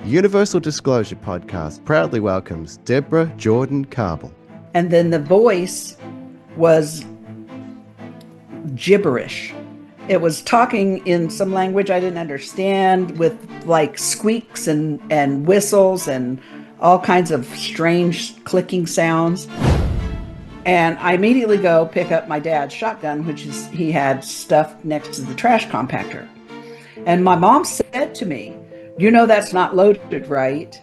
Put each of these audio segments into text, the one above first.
Universal Disclosure Podcast proudly welcomes Debra Jordan-Kauble. And then the voice was gibberish. It was talking in some language I didn't understand, with like squeaks and whistles and all kinds of strange clicking sounds. And I immediately go pick up my dad's shotgun, he had stuffed next to the trash compactor. And my mom said to me, "You know that's not loaded, right?"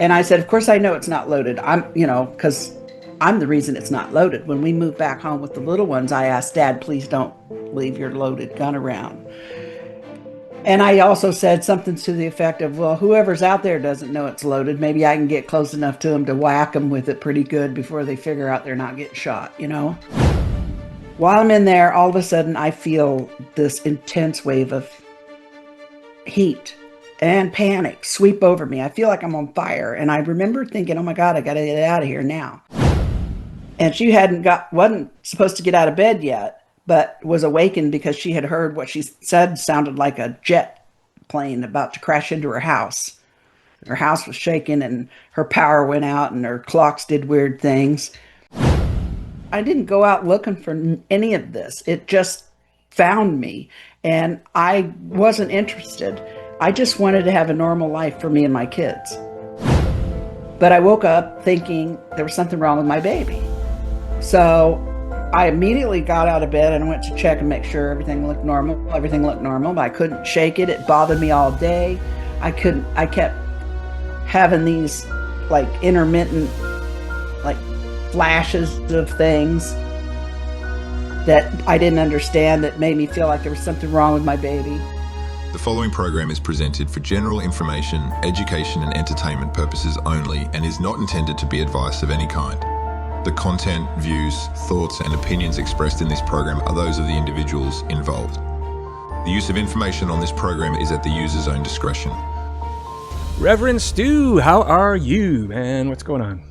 And I said, "Of course I know it's not loaded. Because I'm the reason it's not loaded. When we moved back home with the little ones, I asked Dad, please don't leave your loaded gun around." And I also said something to the effect of, well, whoever's out there doesn't know it's loaded. Maybe I can get close enough to them to whack them with it pretty good before they figure out they're not getting shot, While I'm in there, all of a sudden, I feel this intense wave of heat and panic sweep over me. I feel like I'm on fire. And I remember thinking, oh my God, I got to get out of here now. And she wasn't supposed to get out of bed yet, but was awakened because she had heard what she said sounded like a jet plane about to crash into her house. Her house was shaking and her power went out and her clocks did weird things. I didn't go out looking for any of this. It just found me, and I wasn't interested. I just wanted to have a normal life for me and my kids. But I woke up thinking there was something wrong with my baby. So I immediately got out of bed and went to check and make sure everything looked normal. Everything looked normal, but I couldn't shake it. It bothered me all day. I kept having these like intermittent like flashes of things that I didn't understand that made me feel like there was something wrong with my baby. The following program is presented for general information, education and entertainment purposes only and is not intended to be advice of any kind. The content, views, thoughts and opinions expressed in this program are those of the individuals involved. The use of information on this program is at the user's own discretion. Reverend Stu, how are you, man? What's going on?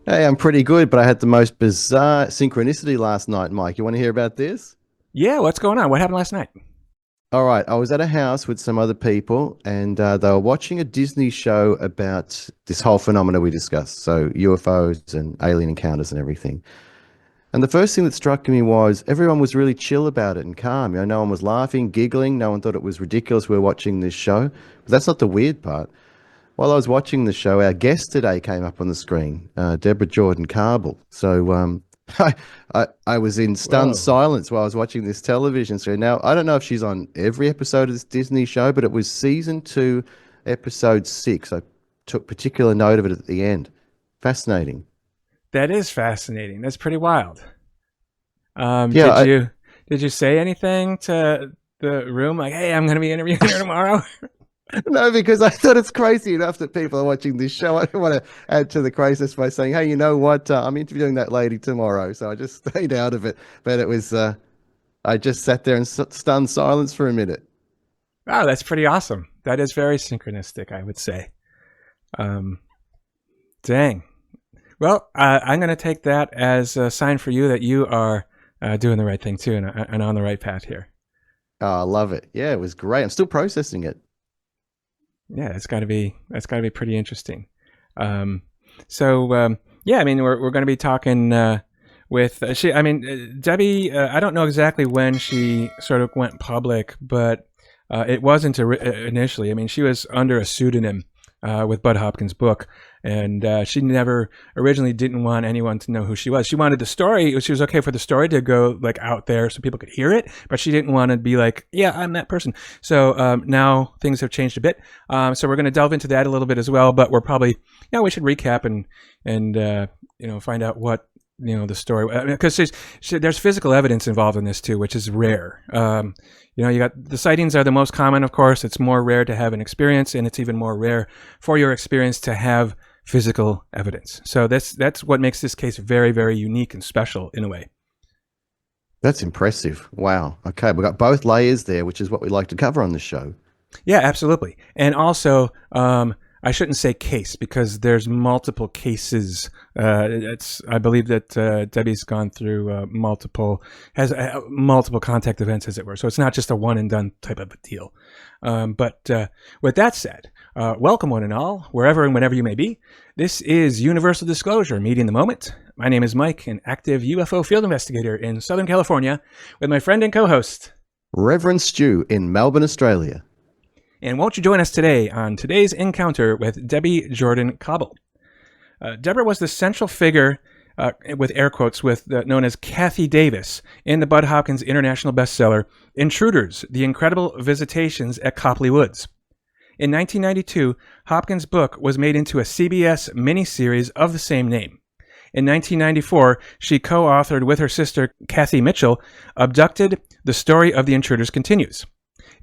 Hey, I'm pretty good, but I had the most bizarre synchronicity last night, Mike. You want to hear about this? Yeah, what's going on? What happened last night? All right, I was at a house with some other people, and they were watching a Disney show about this whole phenomena we discussed, so UFOs and alien encounters and everything. And the first thing that struck me was everyone was really chill about it and calm. No one was laughing, giggling. No one thought it was ridiculous we were watching this show. But that's not the weird part. While I was watching the show, our guest today came up on the screen, Debra Jordan-Kauble. So I was in stunned silence while I was watching this television show. Now, I don't know if she's on every episode of this Disney show, but it was season 2, episode 6. I took particular note of it at the end. Fascinating. That is fascinating. That's pretty wild. Yeah, did you say anything to the room like, hey, I'm going to be interviewing her tomorrow? No, because I thought it's crazy enough that people are watching this show. I don't want to add to the craziness by saying, hey, you know what? I'm interviewing that lady tomorrow. So I just stayed out of it. But it was, I just sat there in stunned silence for a minute. Wow, that's pretty awesome. That is very synchronistic, I would say. Dang. Well, I'm going to take that as a sign for you that you are doing the right thing too and on the right path here. Oh, I love it. Yeah, it was great. I'm still processing it. Yeah, that's got to be pretty interesting. Yeah, I mean, we're going to be talking with Debbie. I don't know exactly when she sort of went public, but it wasn't initially. I mean, she was under a pseudonym with Budd Hopkins Book, and she never originally didn't want anyone to know who she was. She wanted the story. She was okay for the story to go like out there so people could hear it, but she didn't want to be like, yeah, I'm that person. So now things have changed a bit. So we're going to delve into that a little bit as well, but we're probably, we should recap and find out what, the story, because there's physical evidence involved in this too, which is rare. You got the sightings are the most common, of course. It's more rare to have an experience, and it's even more rare for your experience to have physical evidence. So that's what makes this case very, very unique and special in a way. That's impressive. Wow. Okay, we've got both layers there, which is what we like to cover on the show. Yeah, absolutely. And also, I shouldn't say case because there's multiple cases. I believe that Debbie's gone through multiple contact events, as it were. So it's not just a one and done type of a deal. But with that said, Welcome, one and all, wherever and whenever you may be. This is Universal Disclosure, Meeting the Moment. My name is Mike, an active UFO field investigator in Southern California, with my friend and co-host, Reverend Stu in Melbourne, Australia. And won't you join us today on today's encounter with Debra Jordan-Kauble. Debra was the central figure, with air quotes, known as Kathy Davis, in the Budd Hopkins international bestseller, Intruders, The Incredible Visitations at Copley Woods. In 1992, Hopkins' book was made into a CBS miniseries of the same name. In 1994, she co-authored with her sister, Kathy Mitchell, Abducted, The Story of the Intruders Continues.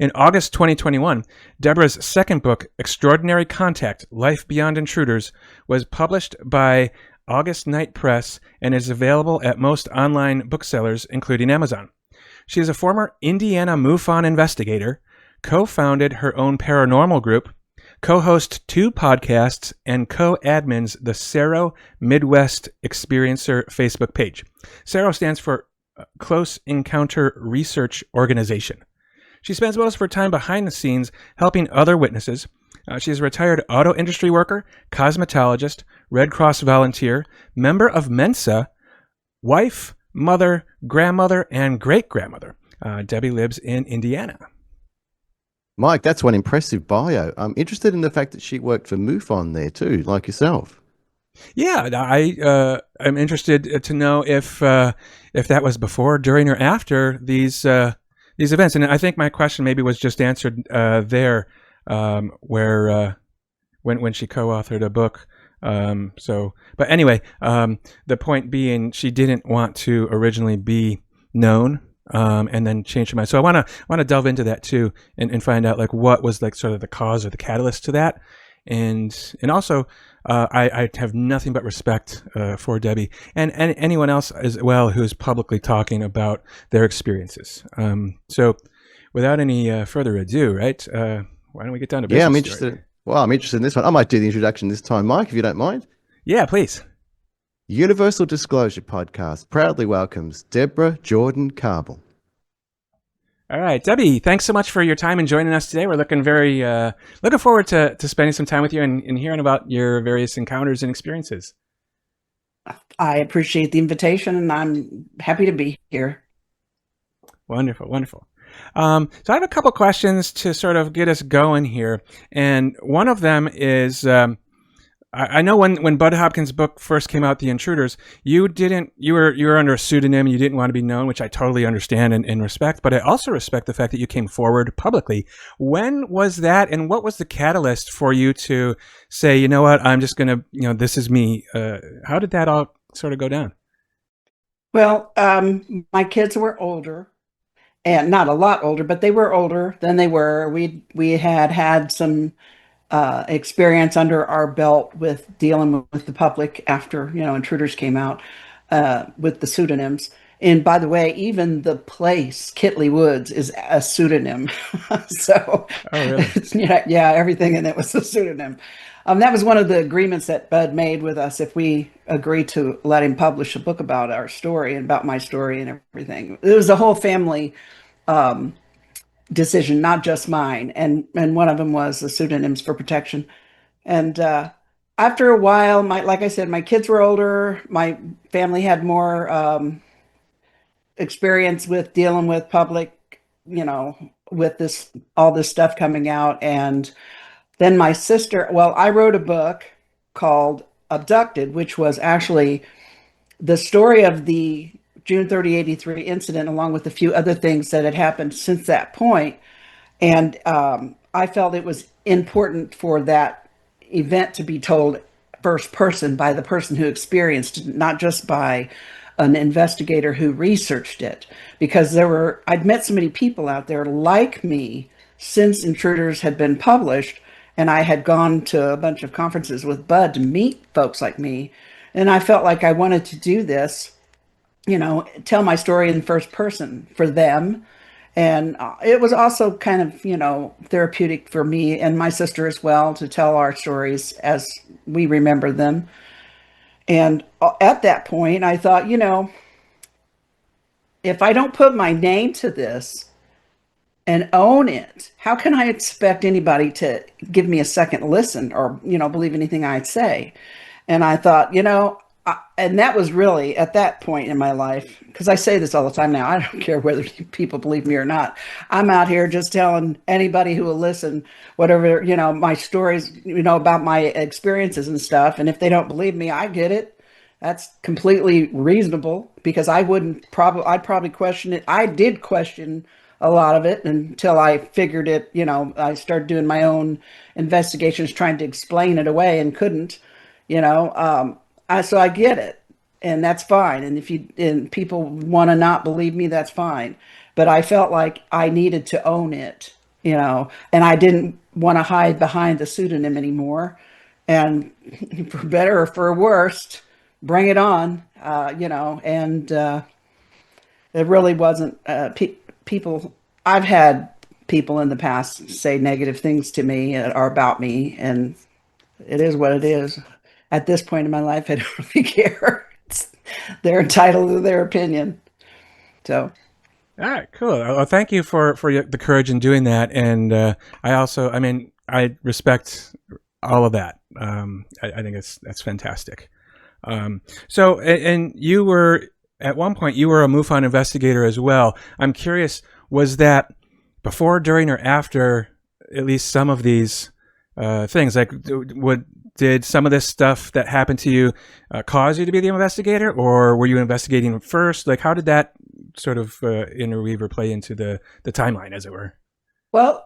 In August 2021, Debra's second book, Extraordinary Contact, Life Beyond Intruders, was published by August Night Press and is available at most online booksellers, including Amazon. She is a former Indiana MUFON investigator, co-founded her own paranormal group, co-hosts 2 podcasts, and co-admins the CERO Midwest Experiencer Facebook page. CERO stands for Close Encounter Research Organization. She spends most of her time behind the scenes helping other witnesses. She is a retired auto industry worker, cosmetologist, Red Cross volunteer, member of Mensa, wife, mother, grandmother, and great-grandmother. Debbie lives in Indiana. Mike, that's one impressive bio. I'm interested in the fact that she worked for MUFON there too, like yourself. Yeah, I'm interested to know if that was before, during, or after these events. And I think my question maybe was just answered there, where when she co-authored a book. But anyway, the point being, she didn't want to originally be known, and then changed her mind. So I want to delve into that too, and find out like what was like sort of the cause or the catalyst to that, and also I have nothing but respect for Debbie and anyone else as well who's publicly talking about their experiences. So without any further ado, right? Why don't we get down to business? Yeah, I'm interested. Well, I'm interested in this one. I might do the introduction this time, Mike, if you don't mind. Yeah, please. Universal Disclosure Podcast proudly welcomes Debra Jordan-Kauble. All right, Debbie, thanks so much for your time and joining us today. We're looking forward to spending some time with you and hearing about your various encounters and experiences. I appreciate the invitation, and I'm happy to be here. Wonderful, wonderful. So I have a couple questions to sort of get us going here, and one of them is, I know when Budd Hopkins' book first came out, The Intruders, you were under a pseudonym. You didn't want to be known, which I totally understand and respect. But I also respect the fact that you came forward publicly. When was that, and what was the catalyst for you to say, you know what, I'm just going to, this is me? How did that all sort of go down? Well, my kids were older, and not a lot older, but they were older than they were. We had some experience under our belt with dealing with the public after Intruders came out, with the pseudonyms. And by the way, even the place Kitley Woods is a pseudonym. So, oh, really? Yeah, everything in it was a pseudonym. That was one of the agreements that Budd made with us. If we agreed to let him publish a book about our story and about my story and everything, it was a whole family decision, not just mine. And one of them was the pseudonyms for protection. And after a while, like I said, my kids were older. My family had more experience with dealing with public, with all this stuff coming out. And then my sister, I wrote a book called Abducted, which was actually the story of the June 30, 83 incident, along with a few other things that had happened since that point. And I felt it was important for that event to be told first person by the person who experienced it, not just by an investigator who researched it, because I'd met so many people out there like me since Intruders had been published, and I had gone to a bunch of conferences with Budd to meet folks like me. And I felt like I wanted to do this, tell my story in first person for them. And it was also kind of, therapeutic for me and my sister as well to tell our stories as we remember them. And at that point, I thought, if I don't put my name to this and own it. How can I expect anybody to give me a second listen or, believe anything I say? And I thought, and that was really at that point in my life, because I say this all the time now, I don't care whether people believe me or not. I'm out here just telling anybody who will listen, whatever, my stories, about my experiences and stuff. And if they don't believe me, I get it. That's completely reasonable, because I'd probably question it. I did question a lot of it until I figured it, I started doing my own investigations, trying to explain it away and couldn't, so I get it, and that's fine. And if people want to not believe me, that's fine. But I felt like I needed to own it, and I didn't want to hide behind the pseudonym anymore. And for better or for worse, bring it on, and it really wasn't people. I've had people in the past say negative things to me or about me, and it is what it is. At this point in my life, I don't really care. They're entitled to their opinion. So, all right, cool. Well, thank you for the courage in doing that, and I respect all of that. I think that's fantastic. So, and you were at one point you were a MUFON investigator as well. I'm curious, was that before, during, or after at least some of these things? Like, did some of this stuff that happened to you cause you to be the investigator, or were you investigating first? Like, how did that sort of interweave or play into the timeline, as it were? Well,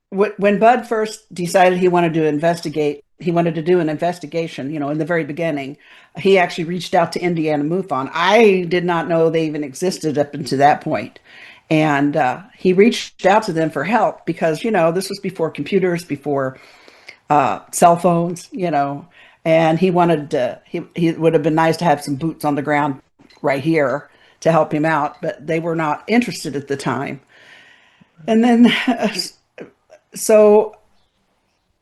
when Budd first decided he wanted to investigate, he wanted to do an investigation, in the very beginning, he actually reached out to Indiana MUFON. I did not know they even existed up until that point. And he reached out to them for help because, this was before computers, before cell phones, and he wanted to, he would have been nice to have some boots on the ground right here to help him out, but they were not interested at the time. And then, so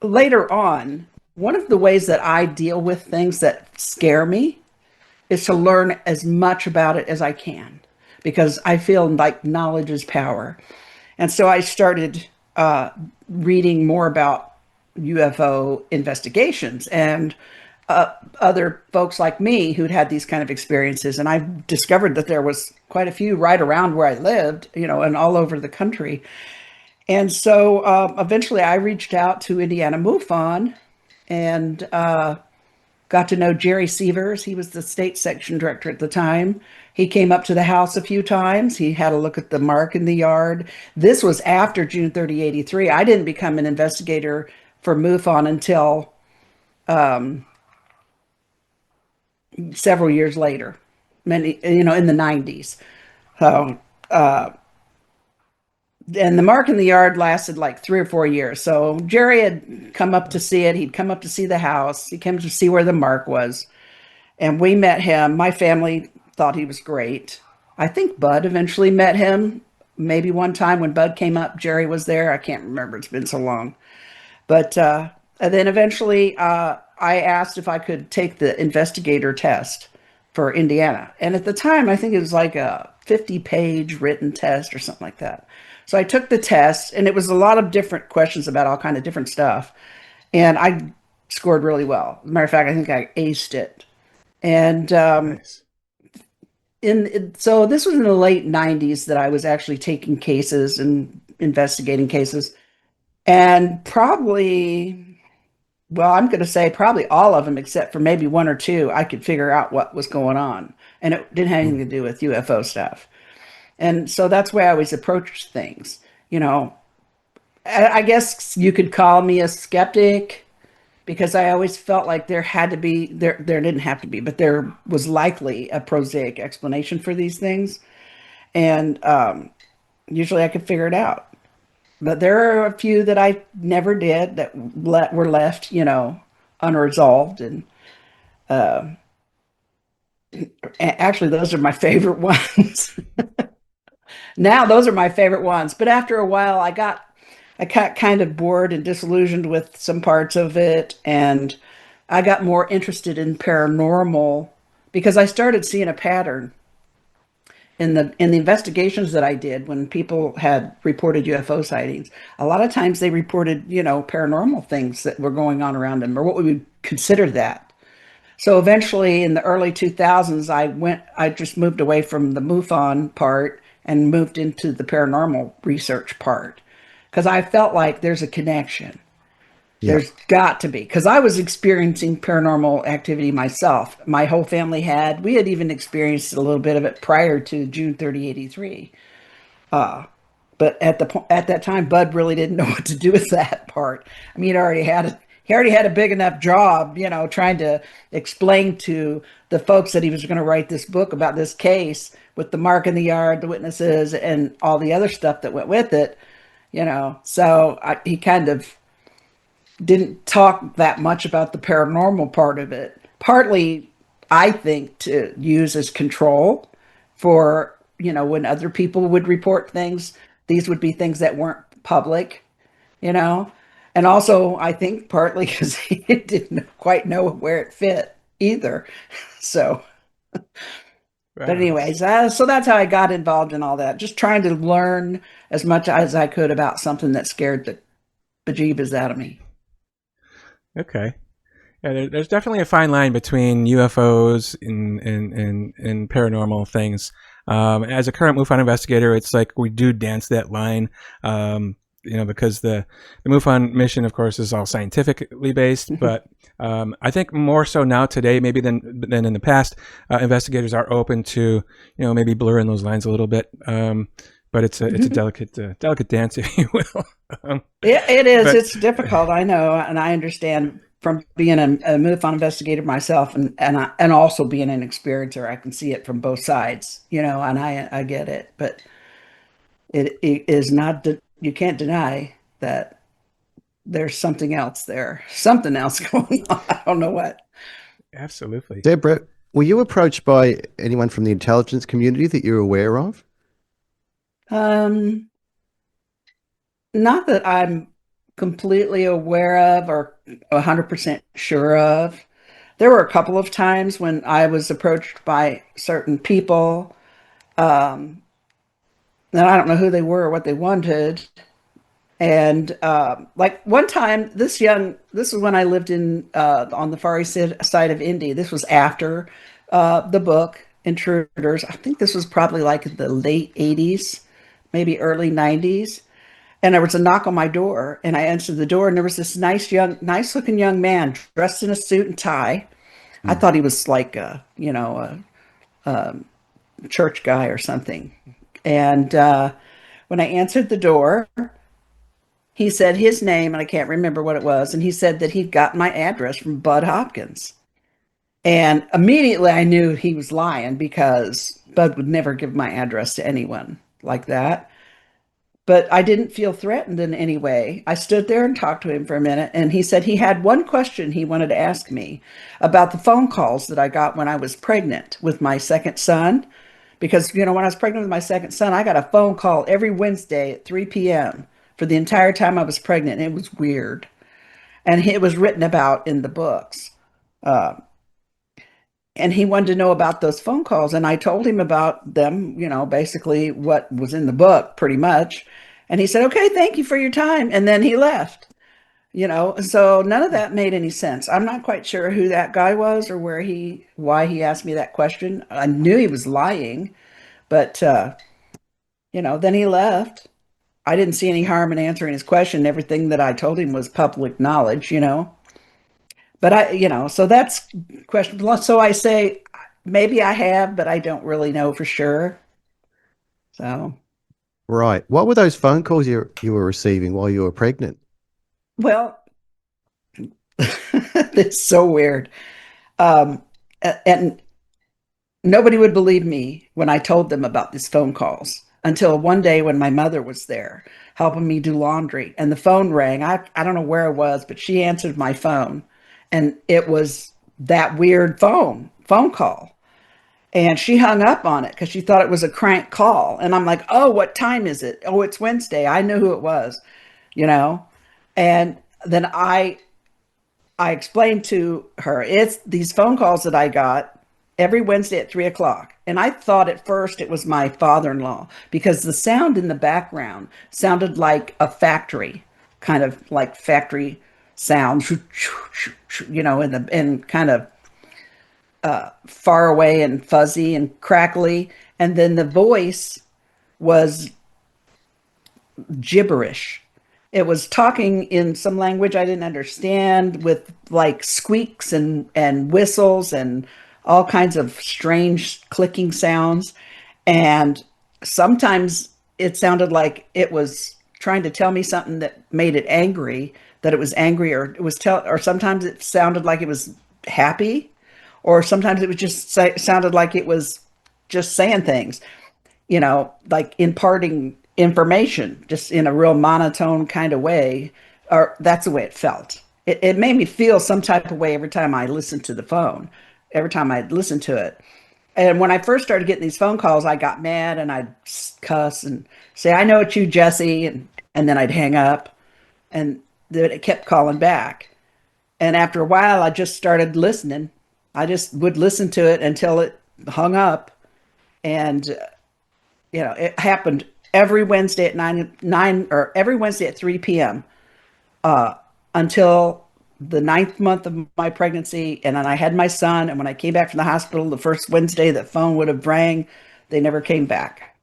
later on, one of the ways that I deal with things that scare me is to learn as much about it as I can, because I feel like knowledge is power. And so I started reading more about UFO investigations and other folks like me who'd had these kind of experiences. And I discovered that there was quite a few right around where I lived, and all over the country. And so eventually I reached out to Indiana MUFON and got to know Jerry Sievers. He was the state section director at the time. He came up to the house a few times. He had a look at the mark in the yard. This was after June 30, 83. I didn't become an investigator for MUFON until several years later, in the 90s. So, and the mark in the yard lasted like 3 or 4 years. So Jerry had come up to see it. He'd come up to see the house. He came to see where the mark was. And we met him. My family thought he was great. I think Budd eventually met him. Maybe one time when Budd came up, Jerry was there. I can't remember. It's been so long. But and then eventually I asked if I could take the investigator test for Indiana. And at the time, I think it was like a 50-page written test or something like that. So I took the test, and it was a lot of different questions about all kind of different stuff. And I scored really well. As a matter of fact, I think I aced it. And Nice. So this was in the late 90s that I was actually taking cases and investigating cases. And probably, well, I'm going to say probably all of them, except for maybe 1 or 2, I could figure out what was going on. And it didn't have anything to do with UFO stuff. And so that's why I always approach things. I guess you could call me a skeptic, because I always felt like there had to be, there didn't have to be, but there was likely a prosaic explanation for these things. And usually I could figure it out. But there are a few that I never did that were left, unresolved. And actually, those are my favorite ones. Now, those are my favorite ones. But after a while, I got kind of bored and disillusioned with some parts of it. And I got more interested in paranormal because I started seeing a pattern. in the investigations that I did when people had reported UFO sightings, a lot of times they reported, paranormal things that were going on around them, or what we would consider that. So eventually in the early 2000s, I just moved away from the MUFON part and moved into the paranormal research part because I felt like there's a connection. Yeah. There's got to be, because I was experiencing paranormal activity myself. My whole family had. We had even experienced a little bit of it prior to June 30, 83. But at that time, Bud really didn't know what to do with that part. I mean, he already had a big enough job, trying to explain to the folks that he was going to write this book about this case with the mark in the yard, the witnesses, and all the other stuff that went with it. So he kind of didn't talk that much about the paranormal part of it. Partly, I think, to use as control for, when other people would report things, these would be things that weren't public, And also, I think partly because he didn't quite know where it fit either. So, but Wow. anyways, so that's how I got involved in all that. Just trying to learn as much as I could about something that scared the bejeebus out of me. Okay. Yeah, there's definitely a fine line between UFOs and paranormal things. As a current MUFON investigator, it's like we do dance that line, because the MUFON mission, of course, is all scientifically based. But I think more so now today, maybe than in the past, investigators are open to, maybe blurring those lines a little bit. But it's a delicate dance, if you will. It is. It's difficult. I know, and I understand from being a MUFON investigator myself, and also being an experiencer. I can see it from both sides, and I get it. But it is not. You can't deny that there's something else there, something else going on. I don't know what. Absolutely. Debra, were you approached by anyone from the intelligence community that you're aware of? Not that I'm completely aware of or 100% sure of. There were a couple of times when I was approached by certain people, and I don't know who they were or what they wanted. And like one time, this is when I lived on the far east side of Indy. This was after the book Intruders. I think this was probably like the late 80s, maybe early 90s. And there was a knock on my door, and I answered the door, and there was this nice looking young man dressed in a suit and tie. I thought he was like a church guy or something. And when I answered the door, he said his name, and I can't remember what it was, and he said that he'd got my address from Budd Hopkins. And immediately I knew he was lying, because Bud would never give my address to anyone like that. But I didn't feel threatened in any way. I stood there and talked to him for a minute, and he said he had one question he wanted to ask me about the phone calls that I got when I was pregnant with my second son. Because, when I was pregnant with my second son, I got a phone call every Wednesday at 3 p.m. for the entire time I was pregnant. And it was weird. And it was written about in the books. And he wanted to know about those phone calls. And I told him about them, basically what was in the book, pretty much. And he said, okay, thank you for your time. And then he left, so none of that made any sense. I'm not quite sure who that guy was or why he asked me that question. I knew he was lying, but, then he left. I didn't see any harm in answering his question. Everything that I told him was public knowledge, But so that's question. So I say maybe I have, but I don't really know for sure. So. Right. What were those phone calls you were receiving while you were pregnant? Well, it's so weird. And nobody would believe me when I told them about these phone calls until one day when my mother was there helping me do laundry, and the phone rang. I don't know where it was, but she answered my phone, and it was that weird phone call. And she hung up on it because she thought it was a crank call. And I'm like, oh, what time is it? Oh, it's Wednesday. I knew who it was, And then I explained to her, it's these phone calls that I got, every Wednesday at 3 o'clock. And I thought at first it was my father-in-law because the sound in the background sounded like a factory, kind of like factory sounds, and kind of far away and fuzzy and crackly. And then the voice was gibberish. It was talking in some language I didn't understand with like squeaks and whistles and all kinds of strange clicking sounds. And sometimes it sounded like it was trying to tell me something that made it angry, that it was angry, or it was or sometimes it sounded like it was happy, or sometimes it was just sounded like it was just saying things, like imparting information just in a real monotone kind of way, or that's the way it felt. It made me feel some type of way every time I listened to the phone, every time I listened to it. And when I first started getting these phone calls, I got mad and I'd cuss and say, "I know it's you, Jesse," and then I'd hang up, and then it kept calling back. And after a while, I just started listening. I just would listen to it until it hung up. And it happened every Wednesday at or every Wednesday at 3 p.m. Until the 9th month of my pregnancy. And then I had my son. And when I came back from the hospital, the first Wednesday that phone would have rang, they never came back.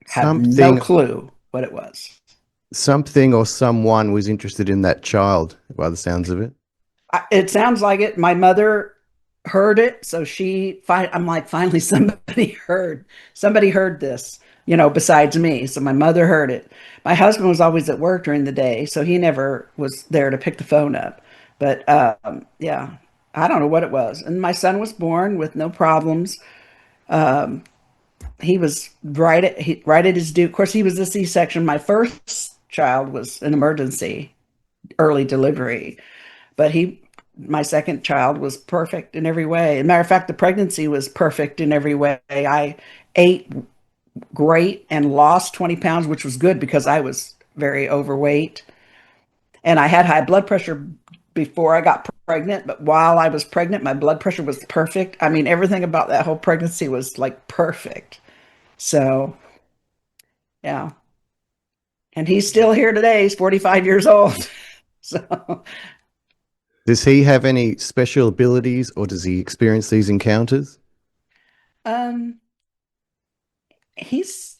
Have no clue what it was. Something or someone was interested in that child by the sounds of it. It sounds like it. My mother heard it. So I'm like, finally somebody heard this, besides me. So my mother heard it. My husband was always at work during the day, so he never was there to pick the phone up. But yeah, I don't know what it was. And my son was born with no problems. He was right at his due. Of course, he was a C-section. My first child was an emergency, early delivery, but my second child was perfect in every way. As a matter of fact, the pregnancy was perfect in every way. I ate great and lost 20 pounds, which was good because I was very overweight. And I had high blood pressure before I got pregnant, but while I was pregnant, my blood pressure was perfect. I mean, everything about that whole pregnancy was like perfect. So, yeah. And he's still here today. He's 45 years old. So, does he have any special abilities, or does he experience these encounters? He's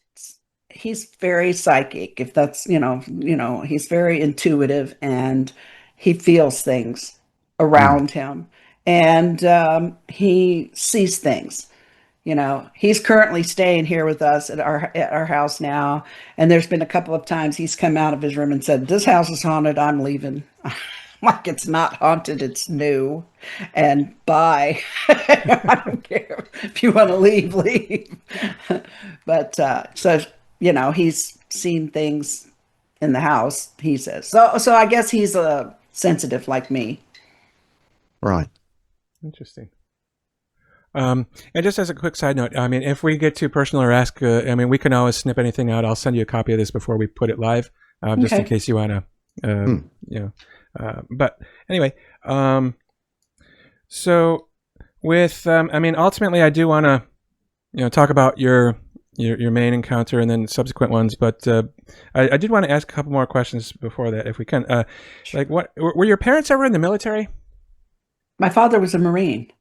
very psychic, if that's, he's very intuitive, and he feels things around him, and he sees things. He's currently staying here with us at our house now, and there's been a couple of times he's come out of his room and said, "This house is haunted. I'm leaving." Like, it's not haunted, it's new, and bye. I don't care if you want to leave, leave. But so he's seen things in the house, he says. So I guess he's a sensitive like me. Right. Interesting. And just as a quick side note, I mean, if we get too personal or ask, we can always snip anything out. I'll send you a copy of this before we put it live, just in case you want to, but anyway, so with, ultimately I do want to, talk about your main encounter and then subsequent ones, but I did want to ask a couple more questions before that, if we can. Like, what were your parents ever in the military? My father was a Marine.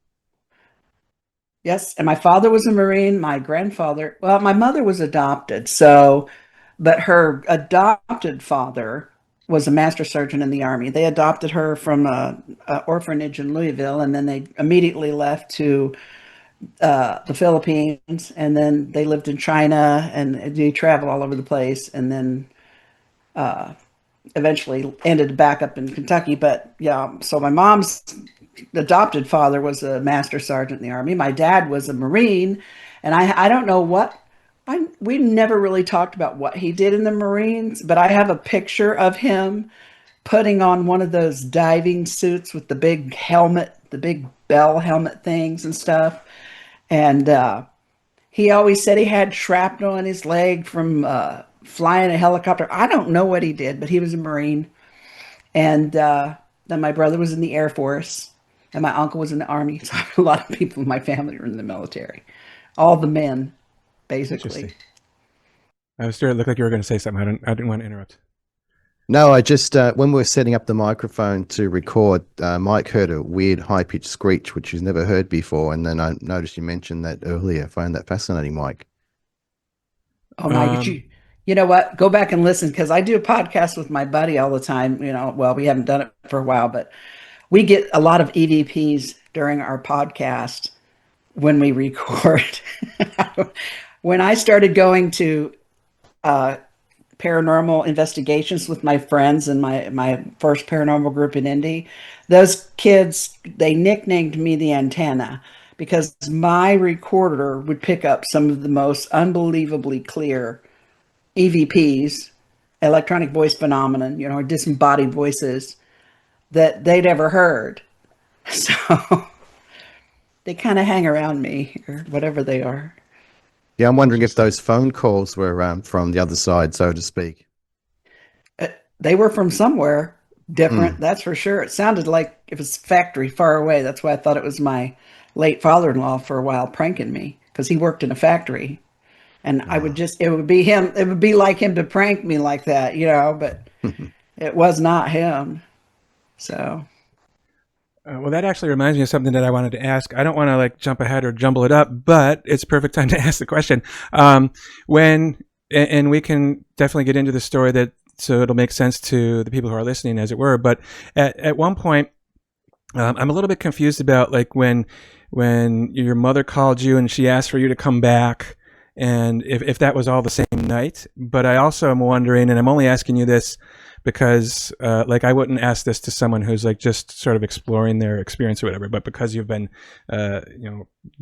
Yes, and my father was a Marine. My grandfather, well, my mother was adopted, but her adopted father was a master sergeant in the Army. They adopted her from a orphanage in Louisville, and then they immediately left to the Philippines, and then they lived in China, and they traveled all over the place, and then eventually ended back up in Kentucky. But yeah, so my mom's adopted father was a master sergeant in the Army. My dad was a Marine, and I don't know what, we never really talked about what he did in the Marines, but I have a picture of him putting on one of those diving suits with the big helmet, the big bell helmet things and stuff. And he always said he had shrapnel in his leg from flying a helicopter. I don't know what he did, but he was a Marine. And then my brother was in the Air Force. and my uncle was in the army. So a lot of people in my family are in the military. All the men, basically. Interesting. I was sure it looked like you were going to say something. I didn't want to interrupt. No, I just when we were setting up the microphone to record, Mike heard a weird high-pitched screech, which he's never heard before, and then I noticed you mentioned that earlier. I found that fascinating, Mike. Oh my, you know what? Go back and listen, because I do a podcast with my buddy all the time. Well, we haven't done it for a while, but we get a lot of EVPs during our podcast when we record. When I started going to paranormal investigations with my friends and my first paranormal group in Indy, those kids, they nicknamed me the antenna, because my recorder would pick up some of the most unbelievably clear EVPs, electronic voice phenomenon, or disembodied voices that they'd ever heard. So they kind of hang around me, or whatever they are. Yeah, I'm wondering if those phone calls were from the other side, so to speak. They were from somewhere different, that's for sure. It sounded like it was factory far away. That's why I thought it was my late father-in-law for a while pranking me, because he worked in a factory. And it would be him. It would be like him to prank me like that, but it was not him. So. Well, that actually reminds me of something that I wanted to ask. I don't want to jump ahead or jumble it up, but it's perfect time to ask the question. And we can definitely get into the story so it'll make sense to the people who are listening, as it were. But at one point, I'm a little bit confused about when your mother called you and she asked for you to come back, and if that was all the same night. But I also am wondering, and I'm only asking you this because I wouldn't ask this to someone who's just sort of exploring their experience or whatever, but because you've been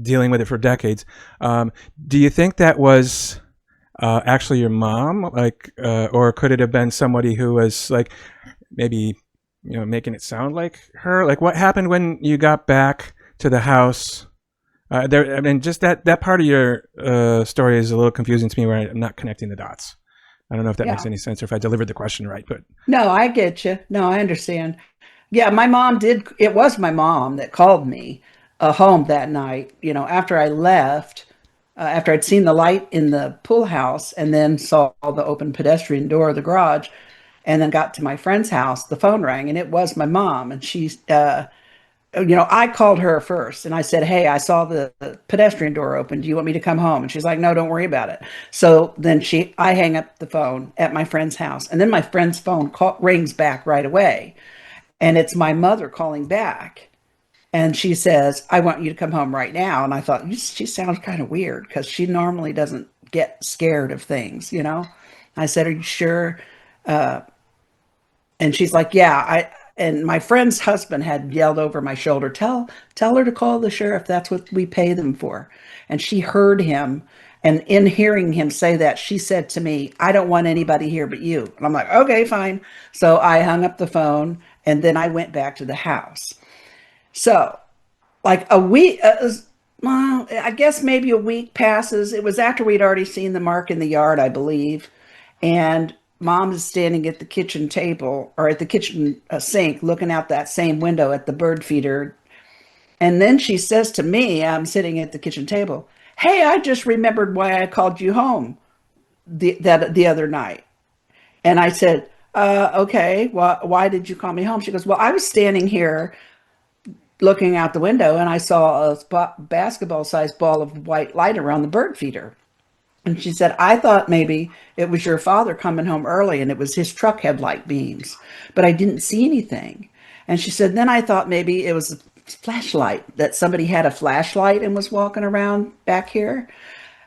dealing with it for decades, do you think that was actually your mom, or could it have been somebody who was maybe making it sound like her? What happened when you got back to the house? Just that part of your story is a little confusing to me, where I'm not connecting the dots. I don't know if that makes any sense, or if I delivered the question right. But no, I get you. No, I understand. Yeah, my mom did. It was my mom that called me home that night. After I left, after I'd seen the light in the pool house, and then saw the open pedestrian door of the garage, and then got to my friend's house, the phone rang, and it was my mom. And she, I called her first, and I said, "Hey, I saw the pedestrian door open. Do you want me to come home?" And she's like, "No, don't worry about it." So then I hang up the phone at my friend's house, and then my friend's phone rings back right away, and it's my mother calling back, and she says, "I want you to come home right now." And I thought, she sounds kind of weird, because she normally doesn't get scared of things, I said, "Are you sure?" And she's like, "Yeah." And my friend's husband had yelled over my shoulder, tell her to call the sheriff. That's what we pay them for. And she heard him. And in hearing him say that, she said to me, "I don't want anybody here but you." And I'm like, "Okay, fine." So I hung up the phone, and then I went back to the house. So a week, well, I guess maybe a week passes. It was after we'd already seen the mark in the yard, I believe. And Mom is standing at the kitchen table, or at the kitchen sink, looking out that same window at the bird feeder. And then she says to me, I'm sitting at the kitchen table, "Hey, I just remembered why I called you home the other night." And I said, "Okay, well, why did you call me home?" She goes, "Well, I was standing here looking out the window, and I saw a basketball-sized ball of white light around the bird feeder." And she said, "I thought maybe it was your father coming home early, and it was his truck headlight beams, but I didn't see anything." And she said, "Then I thought maybe it was a flashlight, that somebody had a flashlight and was walking around back here."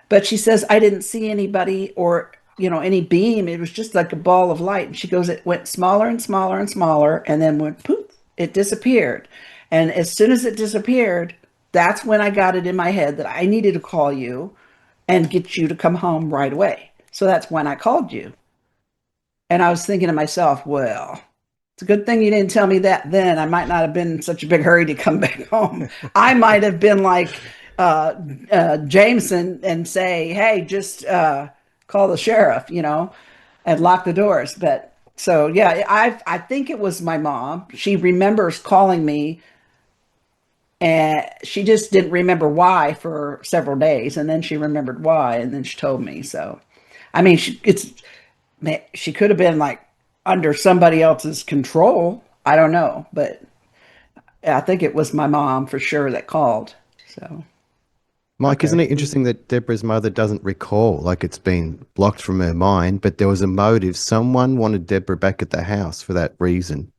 But she says, "I didn't see anybody or, any beam. It was just like a ball of light." And she goes, "It went smaller and smaller and smaller, and then went poof, it disappeared. And as soon as it disappeared, that's when I got it in my head that I needed to call you and get you to come home right away. So that's when I called you." And I was thinking to myself, well, it's a good thing you didn't tell me that then. I might not have been in such a big hurry to come back home. I might have been like Jameson and say, "Hey, just call the sheriff, and lock the doors." But so, yeah, I think it was my mom. She remembers calling me And she just didn't remember why for several days, and then she remembered why, and then she told me. So, I mean, she could have been like under somebody else's control. I don't know, but I think it was my mom for sure that called. So, Mike, isn't Okay. it interesting that Deborah's mother doesn't recall? Like it's been blocked from her mind, but there was a motive. Someone wanted Deborah back at the house for that reason.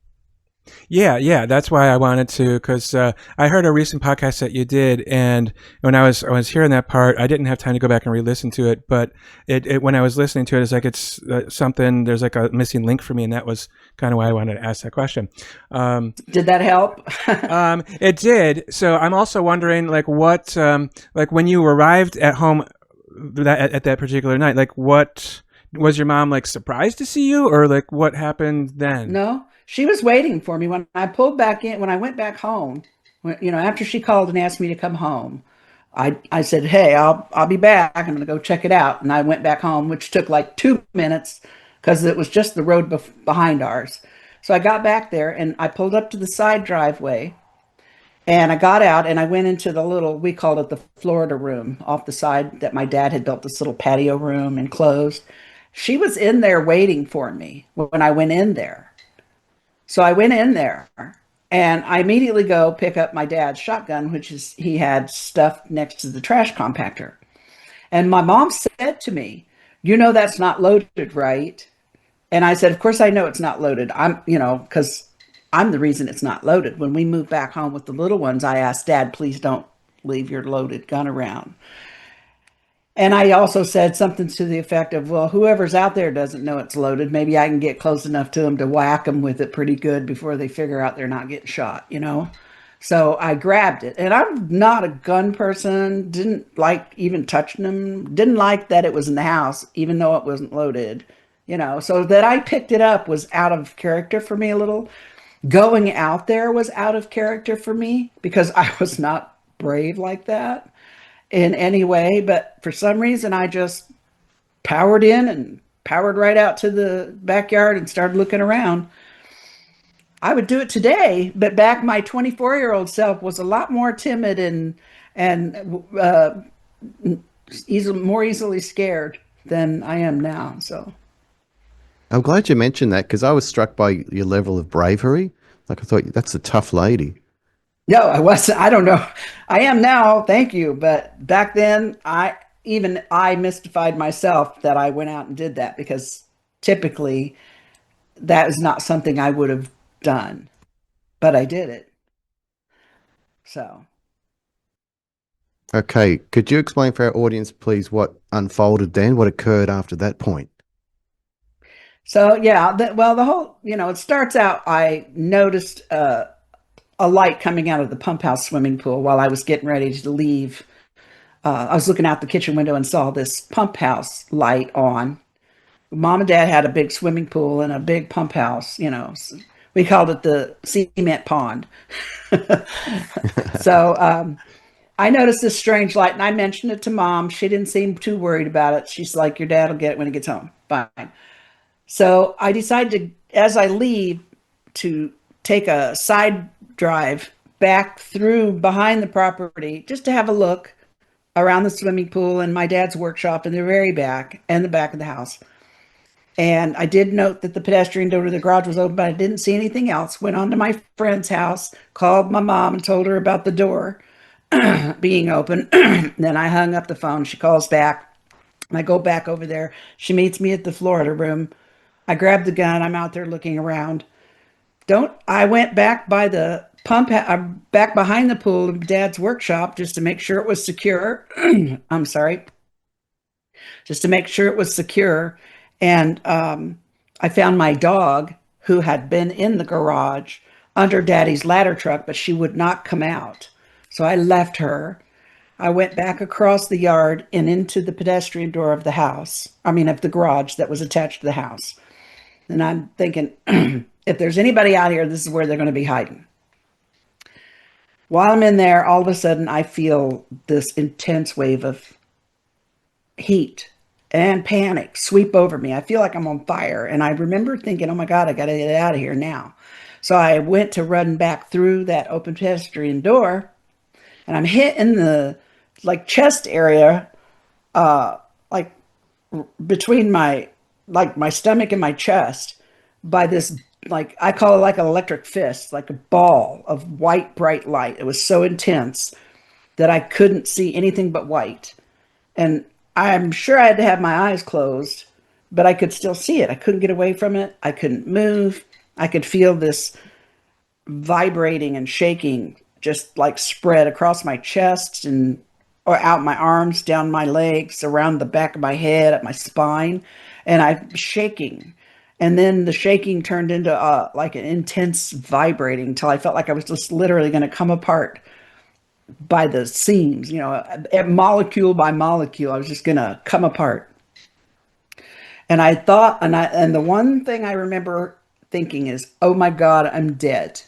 Yeah, that's why I wanted to, because I heard a recent podcast that you did, and when I was hearing that part, I didn't have time to go back and re-listen to it. But when I was listening to it, it's like it's something. There's like a missing link for me, and that was kind of why I wanted to ask that question. did that help? It did. So I'm also wondering, like, what, like, when you arrived at home at that particular night, like, what was your mom like surprised to see you, or like what happened then? No, she was waiting for me when I pulled back in. When I went back home, after she called and asked me to come home, I said, "Hey, I'll be back. I'm going to go check it out." And I went back home, which took like 2 minutes because it was just the road behind ours. So I got back there and I pulled up to the side driveway, and I got out and I went into the little, we called it the Florida room off the side that my dad had built, this little patio room enclosed. She was in there waiting for me when I went in there. So I went in there and I immediately go pick up my dad's shotgun, which is, he had stuffed next to the trash compactor. And my mom said to me, that's not loaded, right? And I said, of course I know it's not loaded. Because I'm the reason it's not loaded. When we moved back home with the little ones, I asked Dad, please don't leave your loaded gun around. And I also said something to the effect of, well, whoever's out there doesn't know it's loaded. Maybe I can get close enough to them to whack them with it pretty good before they figure out they're not getting shot. So I grabbed it. And I'm not a gun person, didn't like even touching them, didn't like that it was in the house, even though it wasn't loaded. So that I picked it up was out of character for me a little. Going out there was out of character for me because I was not brave like that in any way, but for some reason I just powered in and powered right out to the backyard and started looking around. I would do it today, but back my 24-year-old self was a lot more timid and more easily scared than I am now. So I'm glad you mentioned that because I was struck by your level of bravery. Like I thought, that's a tough lady. no, I wasn't. I don't know. I am now, thank you. But back then, I mystified myself that I went out and did that because typically that is not something I would have done, but I did it. So, Okay, could you explain for our audience, please, what unfolded then, what occurred after that point? so yeah, the whole, it starts out, I noticed a light coming out of the pump house swimming pool while I was getting ready to leave. I was looking out the kitchen window and saw this pump house light on. Mom and Dad had a big swimming pool and a big pump house. We called it the cement pond. So I noticed this strange light and I mentioned it to Mom. She didn't seem too worried about it. She's like, your dad will get it when he gets home. Fine. So I decided to, as I leave, to take a side drive back through behind the property just to have a look around the swimming pool and my dad's workshop in the very back and the back of the house. And I did note that the pedestrian door to the garage was open, but I didn't see anything else. Went on to my friend's house, called my mom and told her about the door being open. Then I hung up the phone. She calls back. And I go back over there. She meets me at the Florida room. I grab the gun. I'm out there looking around. I went back by the back behind the pool of Dad's workshop just to make sure it was secure. I'm sorry. Just to make sure it was secure. And I found my dog who had been in the garage under Daddy's ladder truck, but she would not come out. So I left her. I went back across the yard and into the pedestrian door of the house. I mean, of the garage that was attached to the house. And I'm thinking, if there's anybody out here, this is where they're going to be hiding. While I'm in there, all of a sudden, I feel this intense wave of heat and panic sweep over me. I feel like I'm on fire. And I remember thinking, oh my God, I got to get out of here now. So I went to run back through that open pedestrian door. and I'm hit in the like chest area, like between my stomach and my chest by this, like I call it like an electric fist, like a ball of white bright light. It was so intense that I couldn't see anything but white. And I'm sure I had to have my eyes closed, but I could still see it. I couldn't get away from it. I couldn't move. I could feel this vibrating and shaking just like spread across my chest and or out my arms, down my legs, around the back of my head, up my spine, and I'm shaking. And then the shaking turned into like an intense vibrating till I felt like I was just literally going to come apart by the seams, molecule by molecule. I was just going to come apart. And I thought, and the one thing I remember thinking is, oh my God, I'm dead.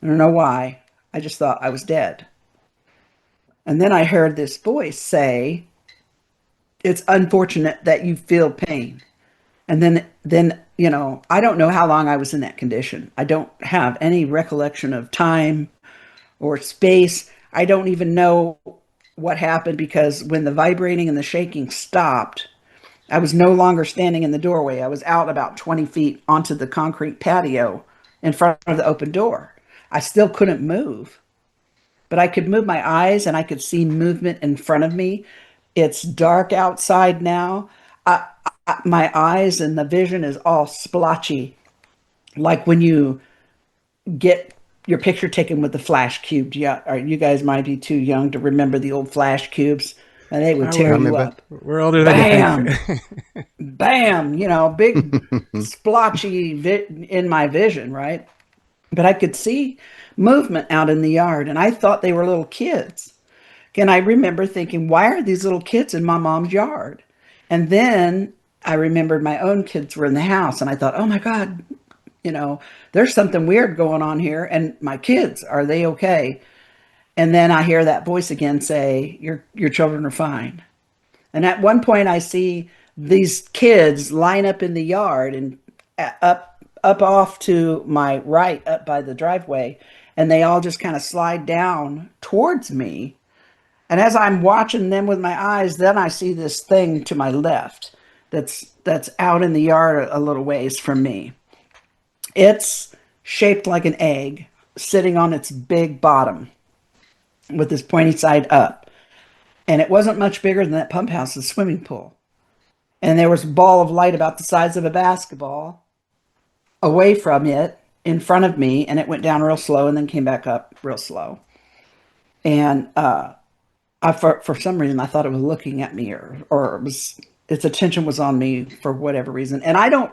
I don't know why. I just thought I was dead. And then I heard this voice say, it's unfortunate that you feel pain. And then, I don't know how long I was in that condition. I don't have any recollection of time or space. I don't even know what happened, because when the vibrating and the shaking stopped, I was no longer standing in the doorway. I was out about 20 feet onto the concrete patio in front of the open door. I still couldn't move, but I could move my eyes and I could see movement in front of me. It's dark outside now. My eyes and the vision is all splotchy, like when you get your picture taken with the flash cube. Yeah, or you guys might be too young to remember the old flash cubes, and they would tear you up. We're older than you think. Bam, big splotchy in my vision, right? But I could see movement out in the yard, and I thought they were little kids. And I remember thinking, why are these little kids in my mom's yard? And then I remembered my own kids were in the house, and I thought, oh my God, there's something weird going on here. And my kids, are they okay? And then I hear that voice again say, your children are fine. And at one point I see these kids line up in the yard and up off to my right, up by the driveway, and they all just kind of slide down towards me. And as I'm watching them with my eyes, then I see this thing to my left that's out in the yard a little ways from me. It's shaped like an egg, sitting on its big bottom with its pointy side up. And it wasn't much bigger than that pump house, the swimming pool. And there was a ball of light about the size of a basketball away from it in front of me, and it went down real slow and then came back up real slow. And for some reason, I thought it was looking at me, or its attention was on me for whatever reason. And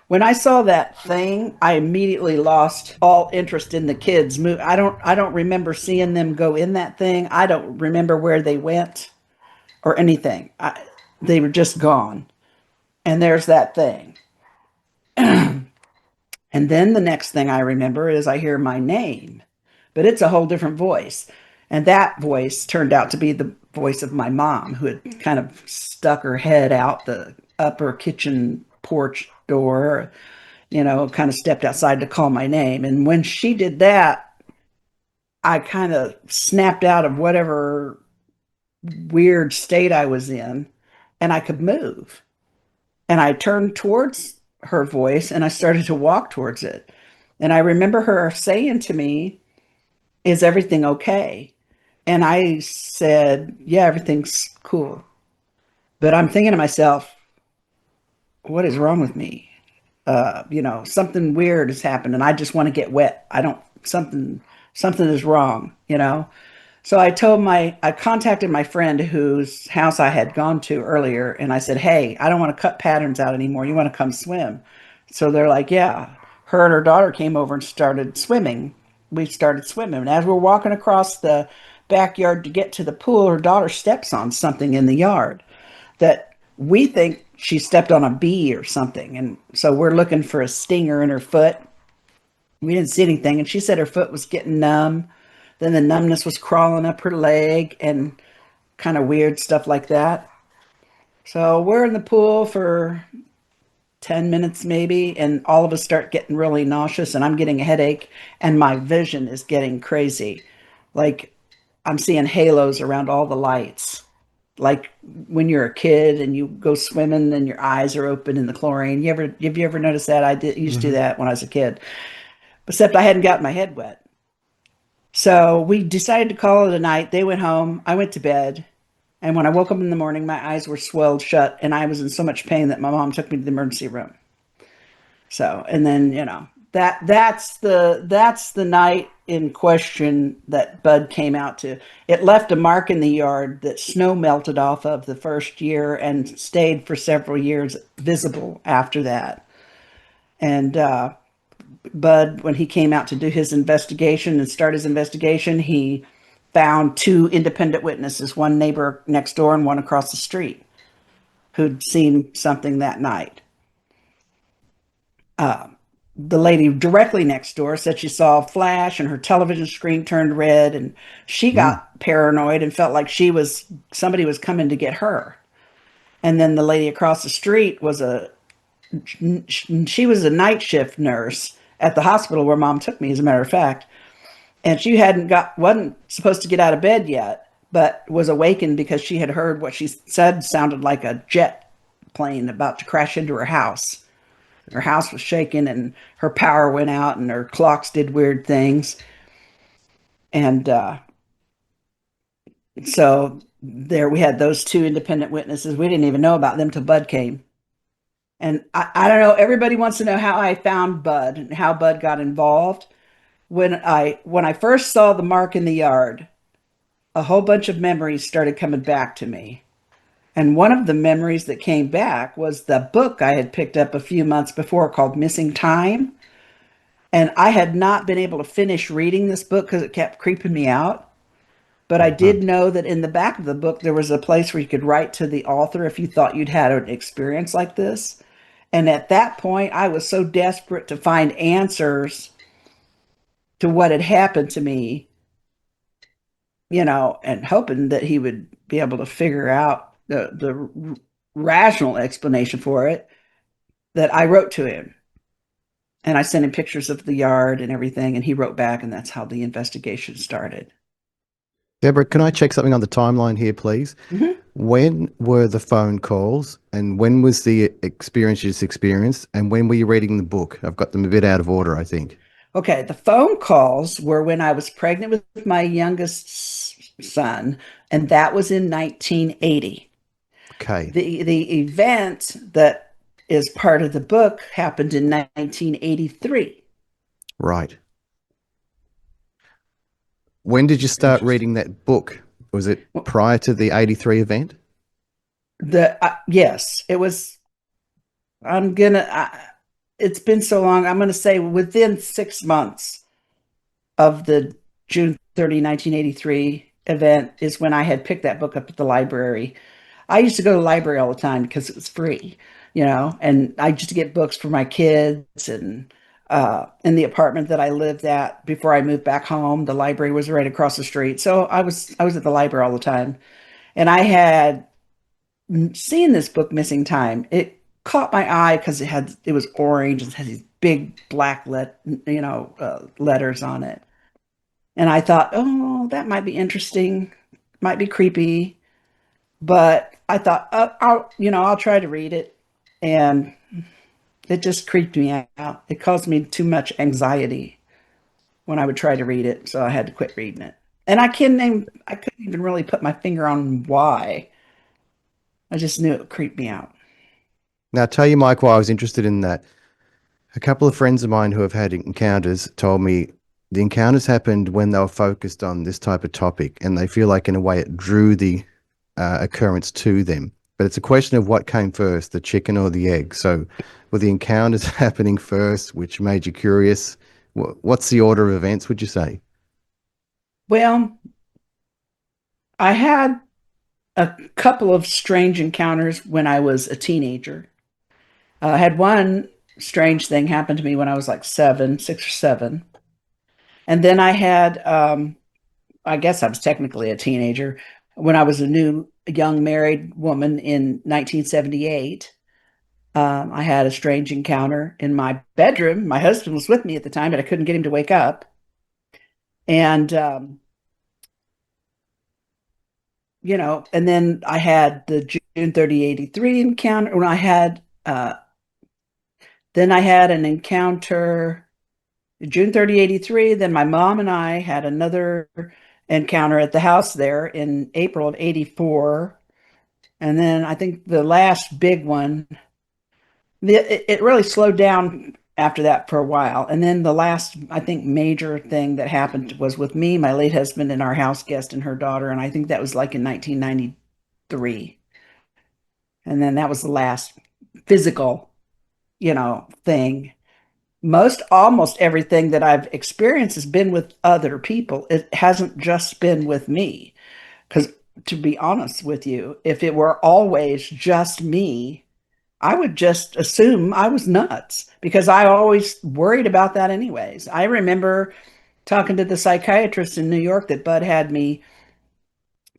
when I saw that thing, I immediately lost all interest in the kids. I don't remember seeing them go in that thing. I don't remember where they went or anything. They were just gone. And there's that thing. And then the next thing I remember is I hear my name, but it's a whole different voice. And that voice turned out to be the voice of my mom, who had kind of stuck her head out the upper kitchen porch door, kind of stepped outside to call my name. And when she did that, I kind of snapped out of whatever weird state I was in, and I could move. And I turned towards her voice and I started to walk towards it. And I remember her saying to me, is everything okay? And I said, yeah, everything's cool. But I'm thinking to myself, what is wrong with me? Something weird has happened and I just want to get wet. Something is wrong. So I contacted my friend whose house I had gone to earlier, and I said, hey, I don't want to cut patterns out anymore. You want to come swim? So they're like, yeah. Her and her daughter came over and started swimming. We started swimming. And as we're walking across the backyard to get to the pool, her daughter steps on something in the yard that we think she stepped on a bee or something. And so we're looking for a stinger in her foot. We didn't see anything. And she said her foot was getting numb. Then the numbness was crawling up her leg and kind of weird stuff like that. So we're in the pool for 10 minutes maybe, and all of us start getting really nauseous, and I'm getting a headache, and my vision is getting crazy. Like I'm seeing halos around all the lights. Like when you're a kid and you go swimming and your eyes are open in the chlorine. Have you ever noticed that? I used to do that when I was a kid, except I hadn't gotten my head wet. So we decided to call it a night. They went home. I went to bed. And when I woke up in the morning, my eyes were swelled shut and I was in so much pain that my mom took me to the emergency room. So, and then, that's the night in question that Budd came out to. It left a mark in the yard that snow melted off of the first year and stayed for several years visible after that. And Budd, when he came out to do his investigation and start his investigation, he found two independent witnesses, one neighbor next door and one across the street, who'd seen something that night. The lady directly next door said she saw a flash and her television screen turned red, and she got paranoid and felt like somebody was coming to get her. And then the lady across the street she was a night shift nurse at the hospital where Mom took me, as a matter of fact. And she wasn't supposed to get out of bed yet, but was awakened because she had heard what she said sounded like a jet plane about to crash into her house. Her house was shaking and her power went out and her clocks did weird things. And so there we had those two independent witnesses. We didn't even know about them till Budd came. And I don't know, everybody wants to know how I found Budd and how Budd got involved. When I first saw the mark in the yard, a whole bunch of memories started coming back to me. And one of the memories that came back was the book I had picked up a few months before called Missing Time. And I had not been able to finish reading this book because it kept creeping me out. But I did know that in the back of the book, there was a place where you could write to the author if you thought you'd had an experience like this. And at that point, I was so desperate to find answers to what had happened to me, and hoping that he would be able to figure out the rational explanation for it, that I wrote to him. And I sent him pictures of the yard and everything, and he wrote back, and that's how the investigation started. Deborah, can I check something on the timeline here, please? Mm-hmm. When were the phone calls, and when was the experience you just experienced, and when were you reading the book? I've got them a bit out of order, I think. Okay, the phone calls were when I was pregnant with my youngest son, and that was in 1980. Okay. The event that is part of the book happened in 1983. Right. When did you start reading that book? Was it prior to the 83 event? Yes, it was. It's been so long. I'm gonna say within 6 months of the June 30, 1983 event is when I had picked that book up at the library. I used to go to the library all the time because it was free, and I used to get books for my kids. And in the apartment that I lived at before I moved back home, the library was right across the street. So I was at the library all the time. And I had seen this book, Missing Time. It caught my eye because it was orange and had these big black letters on it. And I thought, oh, that might be interesting, might be creepy. But I thought, I'll try to read it. And it just creeped me out. It caused me too much anxiety when I would try to read it. So I had to quit reading it. And I couldn't even really put my finger on why. I just knew it would creep me out. Now, I'll tell you, Mike, why I was interested in that. A couple of friends of mine who have had encounters told me the encounters happened when they were focused on this type of topic, and they feel like, in a way, it drew the occurrence to them. But it's a question of what came first, the chicken or the egg. So were the encounters happening first, which made you curious? What's the order of events, would you say? Well, I had a couple of strange encounters when I was a teenager. I had one strange thing happen to me when I was like 6 or 7. And then I had, I guess I was technically a teenager, when I was a young married woman in 1978. I had a strange encounter in my bedroom. My husband was with me at the time, but I couldn't get him to wake up. And and then I had the June 30, 83 encounter when then I had an encounter June 30, 83. Then my mom and I had another encounter at the house there in April of 84. And then I think the last big one, it really slowed down after that for a while. And then the last, I think, major thing that happened was with me, my late husband, and our house guest and her daughter. And I think that was like in 1993. And then that was the last physical, thing. Almost everything that I've experienced has been with other people. It hasn't just been with me. Because to be honest with you, if it were always just me, I would just assume I was nuts because I always worried about that anyways. I remember talking to the psychiatrist in New York that Budd had me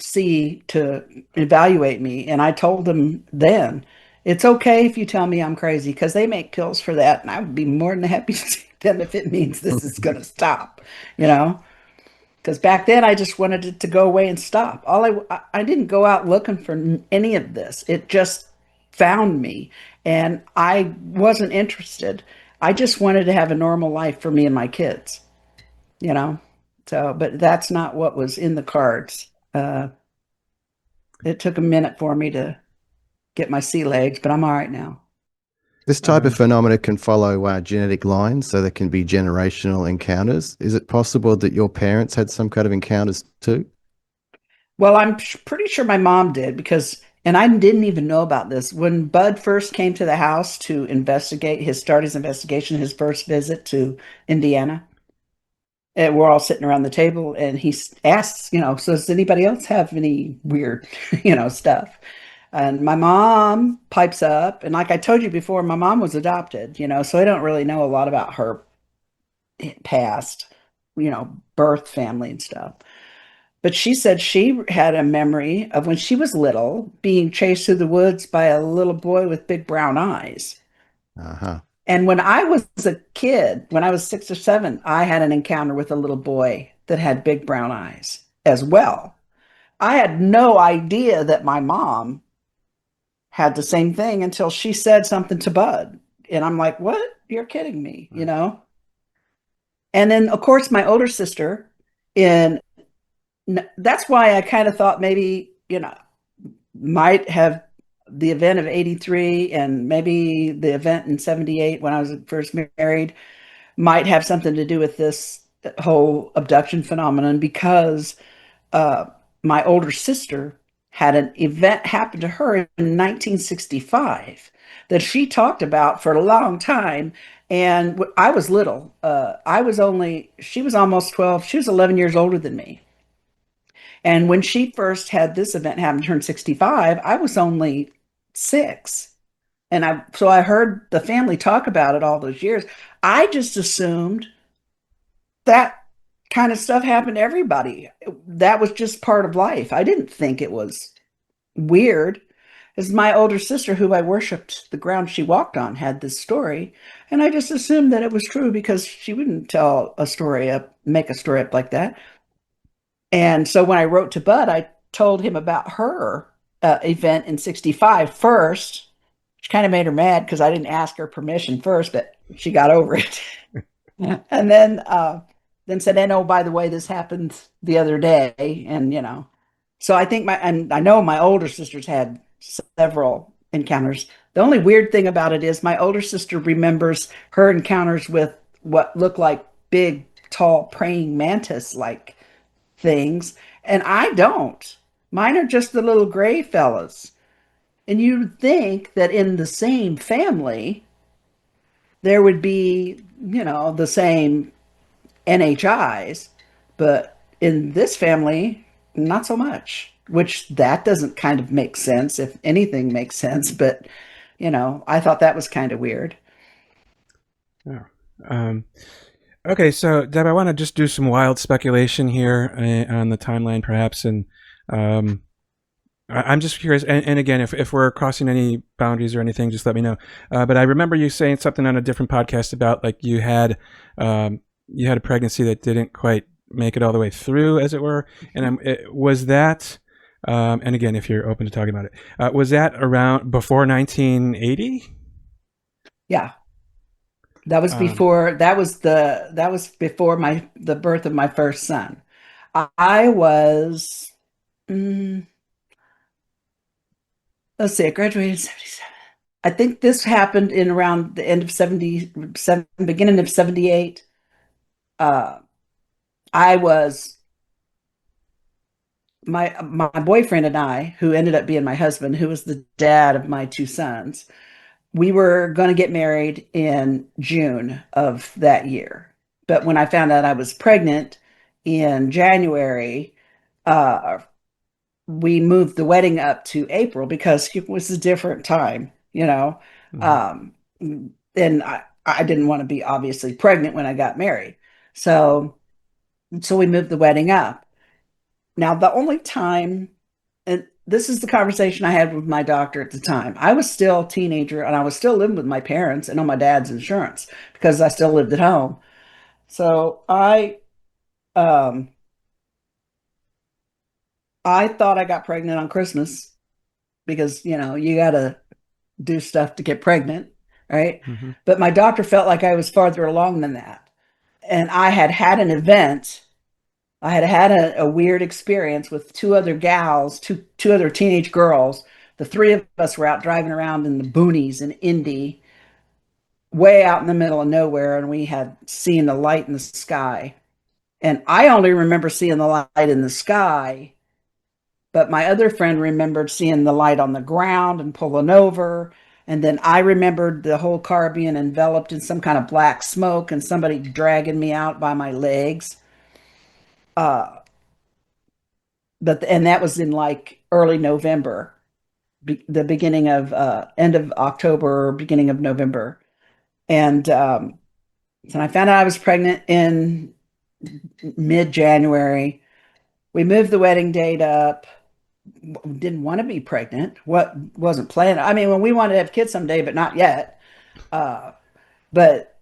see to evaluate me. And I told them then, it's okay if you tell me I'm crazy because they make pills for that. And I would be more than happy to take them if it means this is going to stop, Because back then I just wanted it to go away and stop. I didn't go out looking for any of this. It just found me and I wasn't interested. I just wanted to have a normal life for me and my kids, So, but that's not what was in the cards. It took a minute for me to get my sea legs, but I'm all right now. This type of phenomena can follow genetic lines, so there can be generational encounters. Is it possible that your parents had some kind of encounters too? Well, I'm pretty sure my mom did and I didn't even know about this. When Budd first came to the house to start his investigation, his first visit to Indiana, and we're all sitting around the table and he asks, so does anybody else have any weird, stuff? And my mom pipes up. And like I told you before, my mom was adopted, so I don't really know a lot about her past, birth family and stuff. But she said she had a memory of when she was little being chased through the woods by a little boy with big brown eyes. Uh-huh. And when I was a kid, when I was 6 or 7, I had an encounter with a little boy that had big brown eyes as well. I had no idea that my mom had the same thing until she said something to Budd. And I'm like, what? You're kidding me, And then, of course, my older sister, and that's why I kind of thought maybe, might have the event of 83 and maybe the event in 78 when I was first married might have something to do with this whole abduction phenomenon because my older sister had an event happen to her in 1965 that she talked about for a long time. And I was little. She was almost 12. She was 11 years older than me. And when she first had this event happen, turned 65, I was only 6. And so I heard the family talk about it all those years. I just assumed that kind of stuff happened to everybody. That was just part of life. I didn't think it was weird. As my older sister, who I worshiped the ground she walked on, had this story. And I just assumed that it was true because she wouldn't make a story up like that. And so when I wrote to Budd, I told him about her event in 65 first, which kind of made her mad because I didn't ask her permission first, but she got over it. And then said, and oh, by the way, this happened the other day. And, so I think I know my older sisters had several encounters. The only weird thing about it is my older sister remembers her encounters with what looked like big, tall, praying mantis-like things. And I don't. Mine are just the little gray fellas. And you'd think that in the same family, there would be, the same NHIs, but in this family, not so much, which that doesn't kind of make sense, if anything makes sense. But, I thought that was kind of weird. Yeah. Okay, so Deb, I want to just do some wild speculation here on the timeline, perhaps, and I'm just curious. And again, if we're crossing any boundaries or anything, just let me know. But I remember you saying something on a different podcast about like you had a pregnancy that didn't quite make it all the way through, as it were. And was that And again, if you're open to talking about it, was that around before 1980? Yeah. That was before before the birth of my first son. I was let's see, I graduated in 77. I think this happened in around the end of 77, beginning of 78. Uh, I was my boyfriend and I, who ended up being my husband, who was the dad of my two sons, we were going to get married in June of that year. But when I found out I was pregnant in January, uh, we moved the wedding up to April because it was a different time, you know. Mhm. And I didn't want to be obviously pregnant when I got married. So we moved the wedding up. Now, the only time, and this is the conversation I had with my doctor at the time. I was still a teenager and I was still living with my parents and on my dad's insurance because I still lived at home. So um, I thought I got pregnant on Christmas because, you know, you got to do stuff to get pregnant, right? Mhm. But my doctor felt like I was farther along than that. And I had had an event. I had had a weird experience with two other gals, two other teenage girls. The three of us were out driving around in the boonies in Indy, way out in the middle of nowhere, and we had seen the light in the sky. And I only remember seeing the light in the sky, but my other friend remembered seeing the light on the ground and pulling over. And then I remembered the whole car being enveloped in some kind of black smoke and somebody dragging me out by my legs. Uh, and that was in like early November, the beginning of end of October, beginning of November. And so I found out I was pregnant in mid-January. We moved the wedding date up. Didn't want to be pregnant. What wasn't planned. I mean, when we wanted to have kids someday, but not yet. But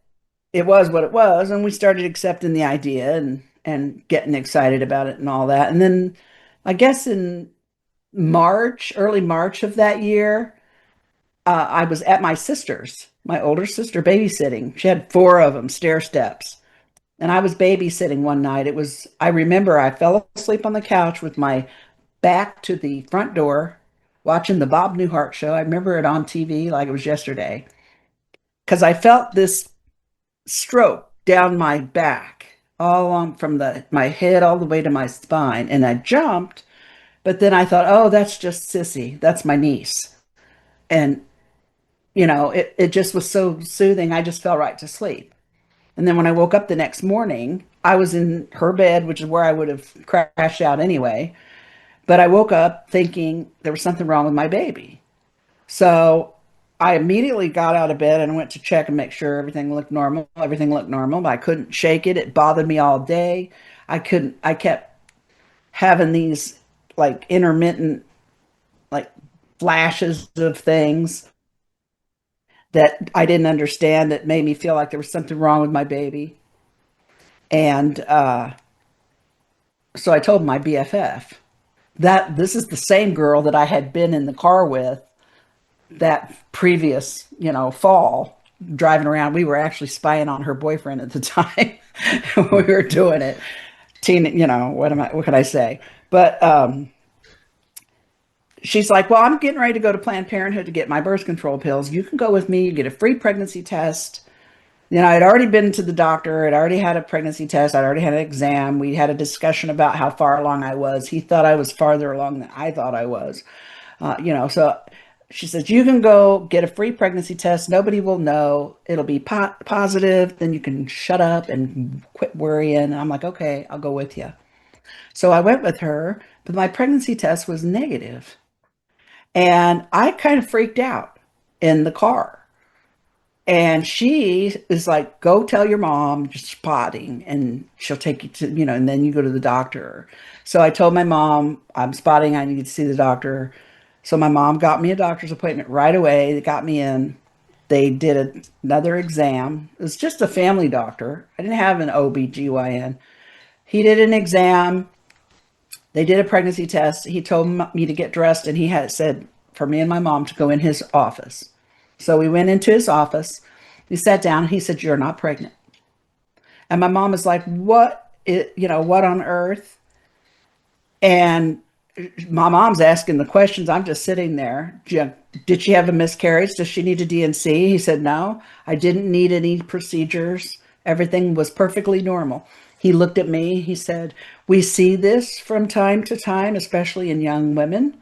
it was what it was, and we started accepting the idea and getting excited about it and all that. And then, I guess in March, early March of that year, I was at my sister's, my older sister, babysitting. She had four of them, stair steps. And I was babysitting one night. I remember I fell asleep on the couch with my back to the front door watching the Bob Newhart show. I remember it on TV like it was yesterday because I felt this stroke down my back, all along from my head all the way to my spine. And I jumped, but then I thought, oh, that's just Sissy. That's my niece. And, you know, it just was so soothing. I just fell right to sleep. And then when I woke up the next morning, I was in her bed, which is where I would have crashed out anyway. But I woke up thinking there was something wrong with my baby. So I immediately got out of bed and went to check and make sure everything looked normal. Everything looked normal, but I couldn't shake it. It bothered me all day. I kept having these like intermittent like flashes of things that I didn't understand that made me feel like there was something wrong with my baby. And so I told my BFF that this is the same girl that I had been in the car with that previous, you know, fall driving around. We were actually spying on her boyfriend at the time. We were doing it. You know, what can I say? But she's like, well, I'm getting ready to go to Planned Parenthood to get my birth control pills. You can go with me. You get a free pregnancy test. You know, I'd already been to the doctor. I'd already had a pregnancy test. I'd already had an exam. We had a discussion about how far along I was. He thought I was farther along than I thought I was. You know, so she says, you can go get a free pregnancy test. Nobody will know. It'll be positive. Then you can shut up and quit worrying. And I'm like, okay, I'll go with you. So I went with her, but my pregnancy test was negative. And I kind of freaked out in the car. And she is like, go tell your mom you're spotting and she'll take you to, you know, and then you go to the doctor. So I told my mom, I'm spotting, I need to see the doctor. So my mom got me a doctor's appointment right away. They got me in. They did another exam. It was just a family doctor. I didn't have an OB/GYN. He did an exam They did a pregnancy test. He told me to get dressed, and he had said for me and my mom to go in his office. So we went into his office. We sat down. He said, "You're not pregnant." And my mom is like, "What? What on earth?" And my mom's asking the questions. I'm just sitting there. Did she have a miscarriage? Does she need a DNC? He said, "No, I didn't need any procedures. Everything was perfectly normal." He looked at me. He said, "We see this from time to time, especially in young women."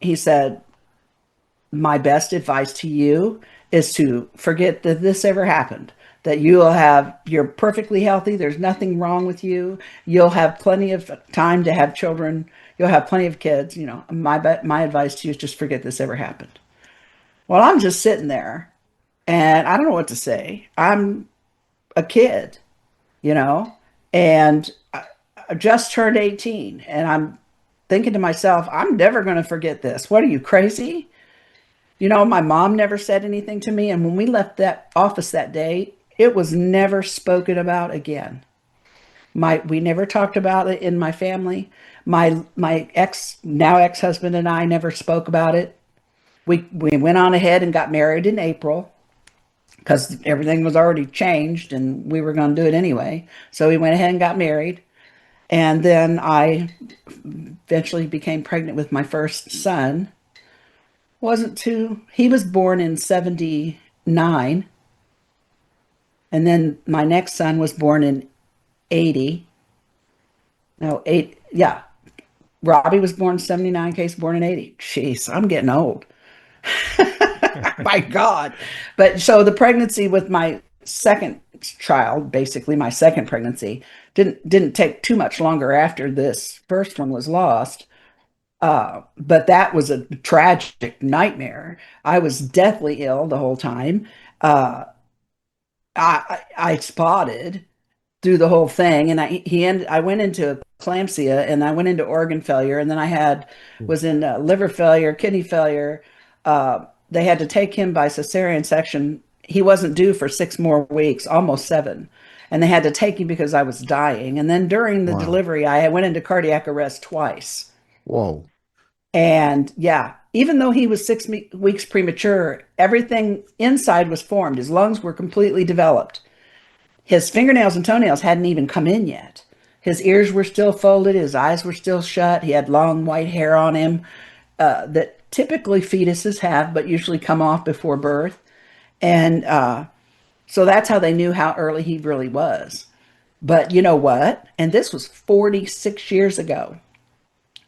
He said, "My best advice to you is to forget that this ever happened. That you're perfectly healthy. There's nothing wrong with you. You'll have plenty of time to have children. You'll have plenty of kids. My advice to you is just forget this ever happened." Well, I'm just sitting there and I don't know what to say. I'm a kid, and I just turned 18, and I'm thinking to myself, I'm never going to forget this. What, are you crazy? My mom never said anything to me. And when we left that office that day, it was never spoken about again. We never talked about it in my family. My now ex-husband and I never spoke about it. We went on ahead and got married in April because everything was already changed and we were going to do it anyway. So we went ahead and got married. And then I eventually became pregnant with my first son. He was born in 79. And then my next son was born in 80. No, yeah. Robbie was born in 79, Case born in 80. Jeez, I'm getting old. My God. But so the pregnancy with my second child, basically my second pregnancy, didn't take too much longer after this first one was lost. But that was a tragic nightmare. I was deathly ill the whole time. I spotted through the whole thing, and I went into eclampsia, and I went into organ failure, and then was in liver failure, kidney failure. They had to take him by cesarean section. He wasn't due for 6 more weeks, almost 7. And they had to take him because I was dying. And then during the delivery, I went into cardiac arrest twice. Whoa. And yeah, even though he was 6 weeks premature, everything inside was formed. His lungs were completely developed. His fingernails and toenails hadn't even come in yet. His ears were still folded. His eyes were still shut. He had long white hair on him that typically fetuses have, but usually come off before birth. And so that's how they knew how early he really was. But you know what? And this was 46 years ago.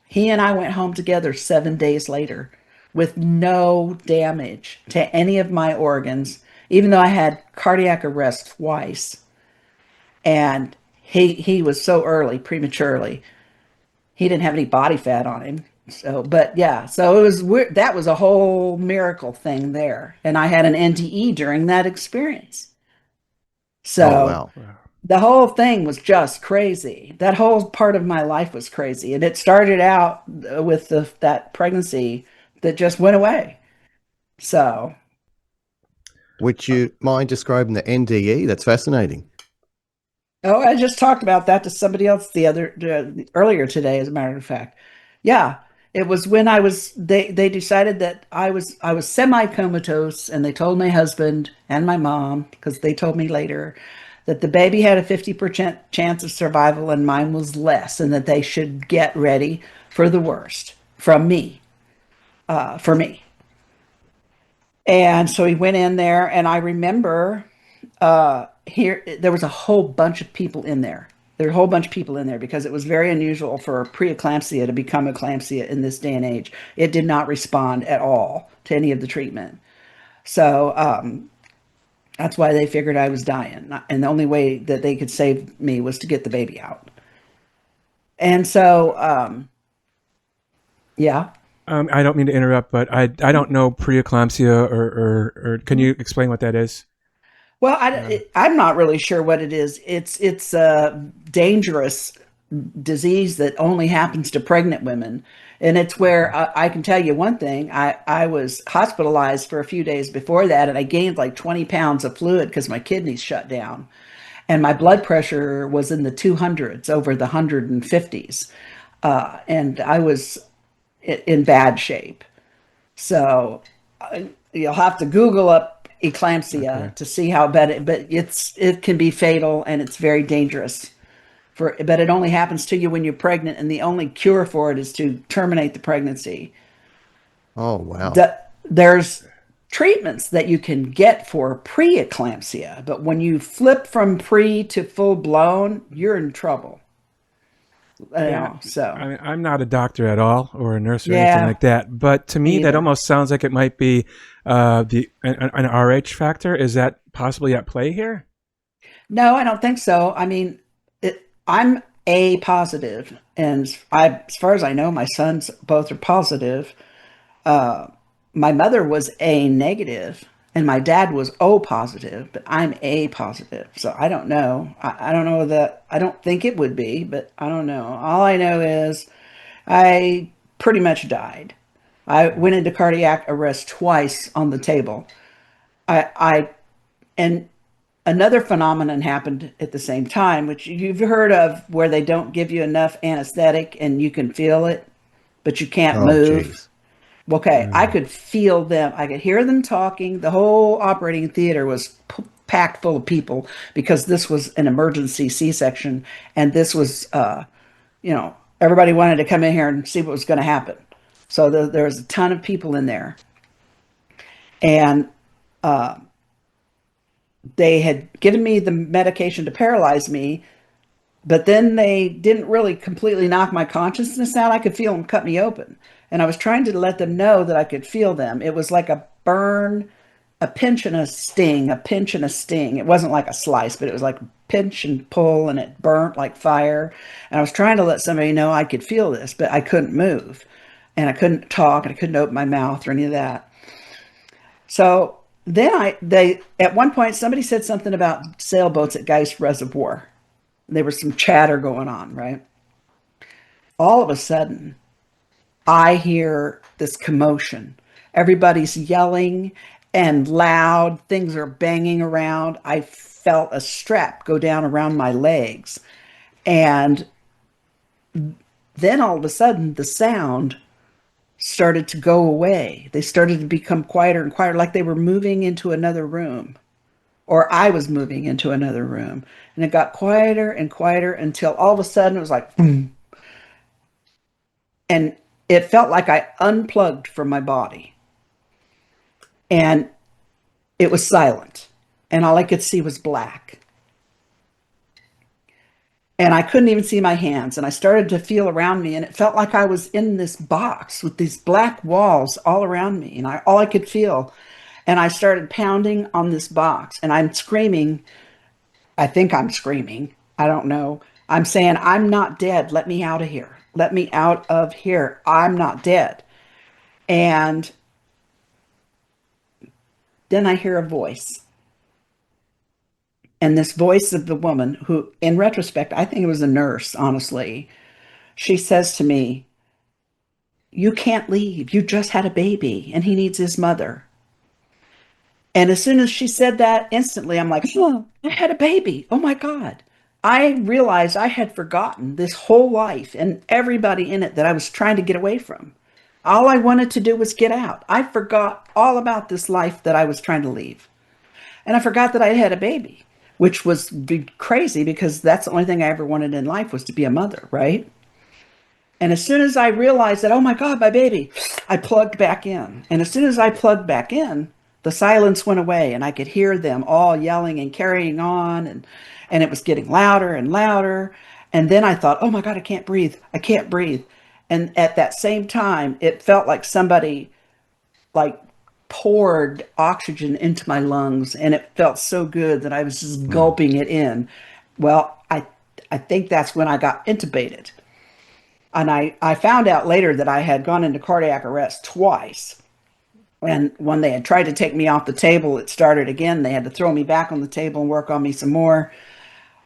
He and I went home together 7 days later with no damage to any of my organs, even though I had cardiac arrest twice. And he was so early, prematurely. He didn't have any body fat on him. So, but yeah, so it was weird. That was a whole miracle thing there. And I had an NDE during that experience. So the whole thing was just crazy. That whole part of my life was crazy. And it started out with that pregnancy that just went away. So. Would you mind describing the NDE? That's fascinating. Oh, I just talked about that to somebody else earlier today, as a matter of fact. Yeah. It was when they decided that I was semi-comatose, and they told my husband and my mom, because they told me later, that the baby had a 50% chance of survival and mine was less, and that they should get ready for the worst from me, for me. And so he went in there, and I remember there was a whole bunch of people in there. There were a whole bunch of people in there because it was very unusual for preeclampsia to become eclampsia in this day and age. It did not respond at all to any of the treatment. So that's why they figured I was dying. And the only way that they could save me was to get the baby out. And so, yeah. I don't mean to interrupt, but I don't know preeclampsia or can you explain what that is? Well, I'm not really sure what it is. It's a dangerous disease that only happens to pregnant women. And it's where I can tell you one thing. I was hospitalized for a few days before that, and I gained like 20 pounds of fluid because my kidneys shut down. and my blood pressure was in the 200s over the 150s. And I was in bad shape. So you'll have to Google up eclampsia Okay. to see how bad but it can be fatal and it's very dangerous. But it only happens to you when you're pregnant, and the only cure for it is to terminate the pregnancy. Oh, wow. There's treatments that you can get for preeclampsia, but when you flip from pre to full blown, you're in trouble. Yeah, So I'm not a doctor at all or a nurse or anything yeah, like that, but to me me that either. almost sounds like it might be an RH factor. Is that possibly at play here? No, I don't think so. I mean, I'm A positive, and as far as I know, my sons both are positive. Uh, my mother was A negative, and my dad was O positive, but I'm A positive. So I don't know. I don't know that. I don't think it would be, but I don't know. All I know is I pretty much died. I went into cardiac arrest twice on the table. I and another phenomenon happened at the same time, which you've heard of, where they don't give you enough anesthetic and you can feel it, but you can't Oh, move. geez. Okay, I could feel them. I could hear them talking. The whole operating theater was packed full of people because this was an emergency C-section, and this was, everybody wanted to come in here and see what was going to happen. So there was a ton of people in there, and they had given me the medication to paralyze me, but then they didn't really completely knock my consciousness out. I could feel them cut me open. And I was trying to let them know that I could feel them. It was like a burn, a pinch and a sting, a pinch and a sting. It wasn't like a slice, but it was like pinch and pull, and it burnt like fire. And I was trying to let somebody know I could feel this, but I couldn't move. And I couldn't talk, and I couldn't open my mouth or any of that. So then they at one point somebody said something about sailboats at Geist Reservoir. There was some chatter going on, right? All of a sudden, I hear this commotion. Everybody's yelling and loud. Things are banging around. I felt a strap go down around my legs. And then all of a sudden, the sound started to go away. They started to become quieter and quieter, like they were moving into another room, or I was moving into another room. And it got quieter and quieter until all of a sudden it was like, boom. And it felt like I unplugged from my body. And it was silent. And all I could see was black. And I couldn't even see my hands. And I started to feel around me, and it felt like I was in this box with these black walls all around me. And all I could feel. And I started pounding on this box, and I'm screaming. I think I'm screaming. I don't know. I'm saying, I'm not dead. Let me out of here. Let me out of here. I'm not dead. And then I hear a voice. And this voice of the woman, who, in retrospect, I think it was a nurse, honestly, she says to me, "You can't leave. You just had a baby, and he needs his mother." And as soon as she said that, instantly I'm like, oh, I had a baby. Oh my God. I realized I had forgotten this whole life and everybody in it that I was trying to get away from. All I wanted to do was get out. I forgot all about this life that I was trying to leave. And I forgot that I had a baby, which was crazy because that's the only thing I ever wanted in life, was to be a mother, right? And as soon as I realized that, oh my God, my baby, I plugged back in. And as soon as I plugged back in, the silence went away, and I could hear them all yelling and carrying on, and it was getting louder and louder. And then I thought, oh my God, I can't breathe. I can't breathe. And at that same time, it felt like somebody like poured oxygen into my lungs, and it felt so good that I was just gulping it in. Well, I think that's when I got intubated. And I found out later that I had gone into cardiac arrest twice. And when they had tried to take me off the table, it started again. They had to throw me back on the table and work on me some more.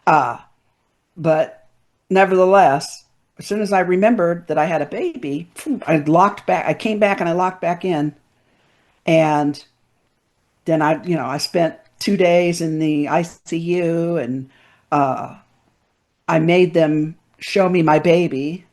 But nevertheless, as soon as I remembered that I had a baby, I locked back. I came back and I locked back in. And then I spent 2 days in the ICU, and I made them show me my baby.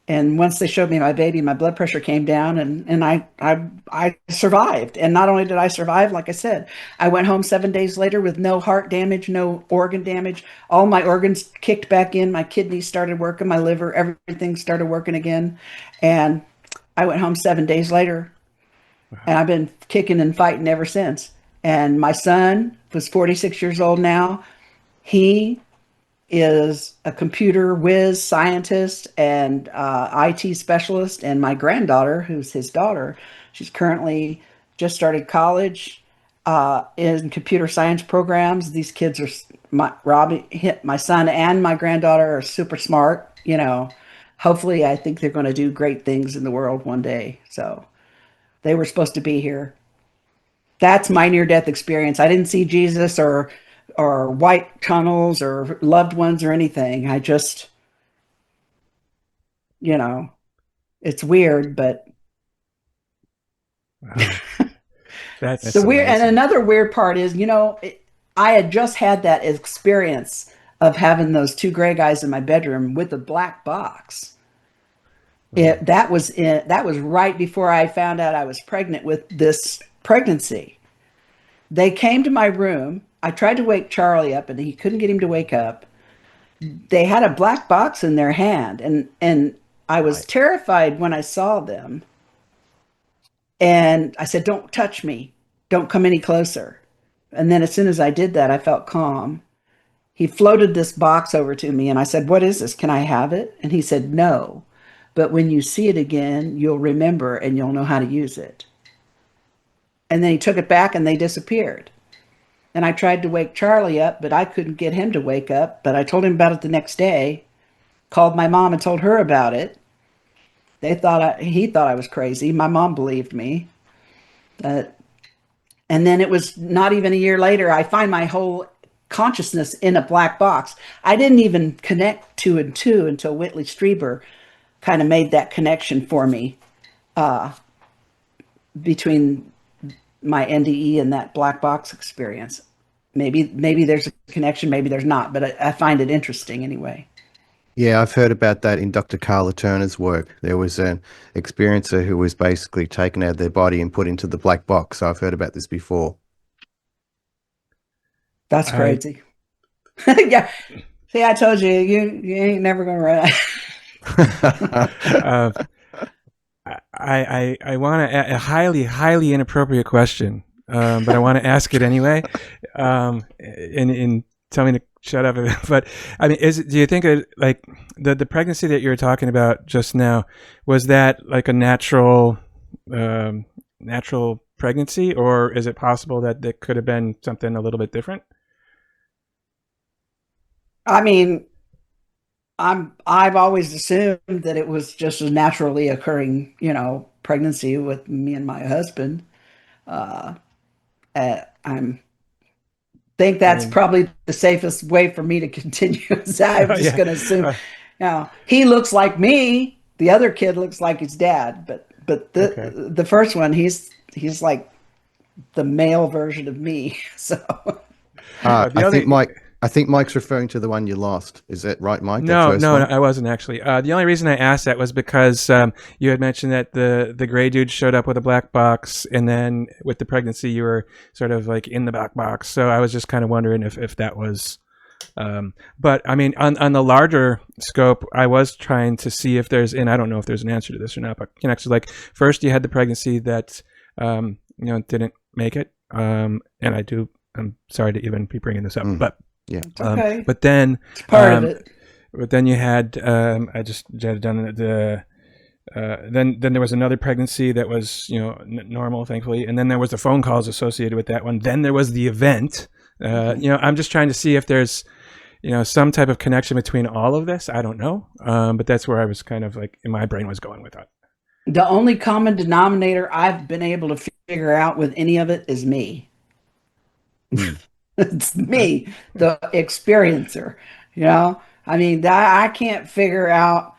And once they showed me my baby, my blood pressure came down, and I survived. And not only did I survive, like I said, I went home 7 days later with no heart damage, no organ damage. All my organs kicked back in. My kidneys started working, my liver, everything started working again. And I went home 7 days later, and I've been kicking and fighting ever since. And my son was 46 years old now. He is a computer whiz scientist and IT specialist. And my granddaughter, who's his daughter, she's currently just started college in computer science programs. These kids are, my son and my granddaughter are super smart. You know, hopefully, I think they're going to do great things in the world one day. So they were supposed to be here. That's my near-death experience. I didn't see Jesus or white tunnels or loved ones or anything. I just, you know, it's weird, but Wow. That's the weird. And amazing. another weird part is, I had just had that experience of having those two gray guys in my bedroom with a black box. That was right before I found out I was pregnant with this pregnancy. They came to my room. I tried to wake Charlie up, and he couldn't get him to wake up. They had a black box in their hand, and I was terrified when I saw them. And I said, "Don't touch me. Don't come any closer." And then as soon as I did that, I felt calm. He floated this box over to me, and I said, "What is this? Can I have it?" And he said, "No. But when you see it again, you'll remember and you'll know how to use it." And then he took it back and they disappeared. And I tried to wake Charlie up, but I couldn't get him to wake up. But I told him about it the next day, called my mom and told her about it. He thought I was crazy. My mom believed me. And then it was not even a year later, I find my whole consciousness in a black box. I didn't even connect two and two until Whitley Strieber kind of made that connection for me between my NDE and that black box experience. Maybe there's a connection, maybe there's not, but I find it interesting anyway. Yeah, I've heard about that in Dr. Carla Turner's work. There was an experiencer who was basically taken out of their body and put into the black box. So I've heard about this before. That's crazy. Yeah. See, I told you, you ain't never gonna run. I want a highly inappropriate question, but I want to ask it anyway. And tell me to shut up. But I mean, do you think like the pregnancy that you were talking about just now, was that like a natural pregnancy, or is it possible that there could have been something a little bit different? I mean, I've always assumed that it was just a naturally occurring, pregnancy with me and my husband. Think that's probably the safest way for me to continue. So I'm just going to assume, he looks like me. The other kid looks like his dad, but the first one, he's like the male version of me. So I think Mike's referring to the one you lost. Is that right, Mike? No, I wasn't actually. The only reason I asked that was because you had mentioned that the gray dude showed up with a black box, and then with the pregnancy, you were sort of like in the black box. So I was just kind of wondering if that was. But I mean, on the larger scope, I was trying to see if there's, and I don't know if there's an answer to this or not, but can actually, like, first you had the pregnancy that didn't make it, and I'm sorry to even be bringing this up, but. Yeah. Okay. But then it's part of it. But then you had I just had done then there was another pregnancy that was normal, thankfully, and then there was the phone calls associated with that one. Then there was the event. I'm just trying to see if there's some type of connection between all of this. I don't know, but that's where I was kind of like, my brain was going with that. The only common denominator I've been able to figure out with any of it is me. It's me, the experiencer. I mean, I can't figure out.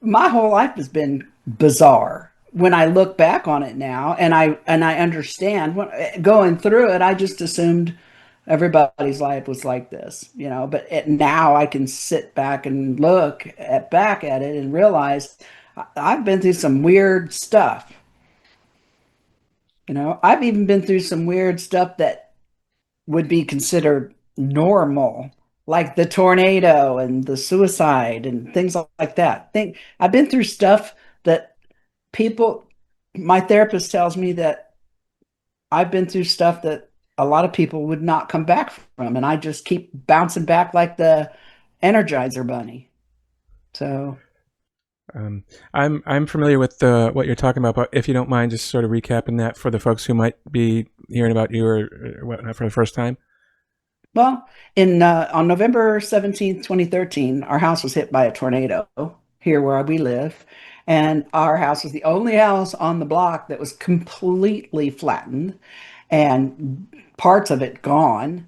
My whole life has been bizarre. When I look back on it now, and I understand, going through it, I just assumed Everybody's life was like this, but now I can sit back and look back at it and realize I've been through some weird stuff. I've even been through some weird stuff that would be considered normal, like the tornado and the suicide and things like that. I've been through stuff that people, my therapist tells me that I've been through stuff that a lot of people would not come back from, and I just keep bouncing back like the Energizer Bunny. So, I'm familiar with what you're talking about, but if you don't mind, just sort of recapping that for the folks who might be hearing about you or whatnot for the first time. well, on November 17th, 2013, our house was hit by a tornado here where we live, and our house was the only house on the block that was completely flattened and parts of it gone.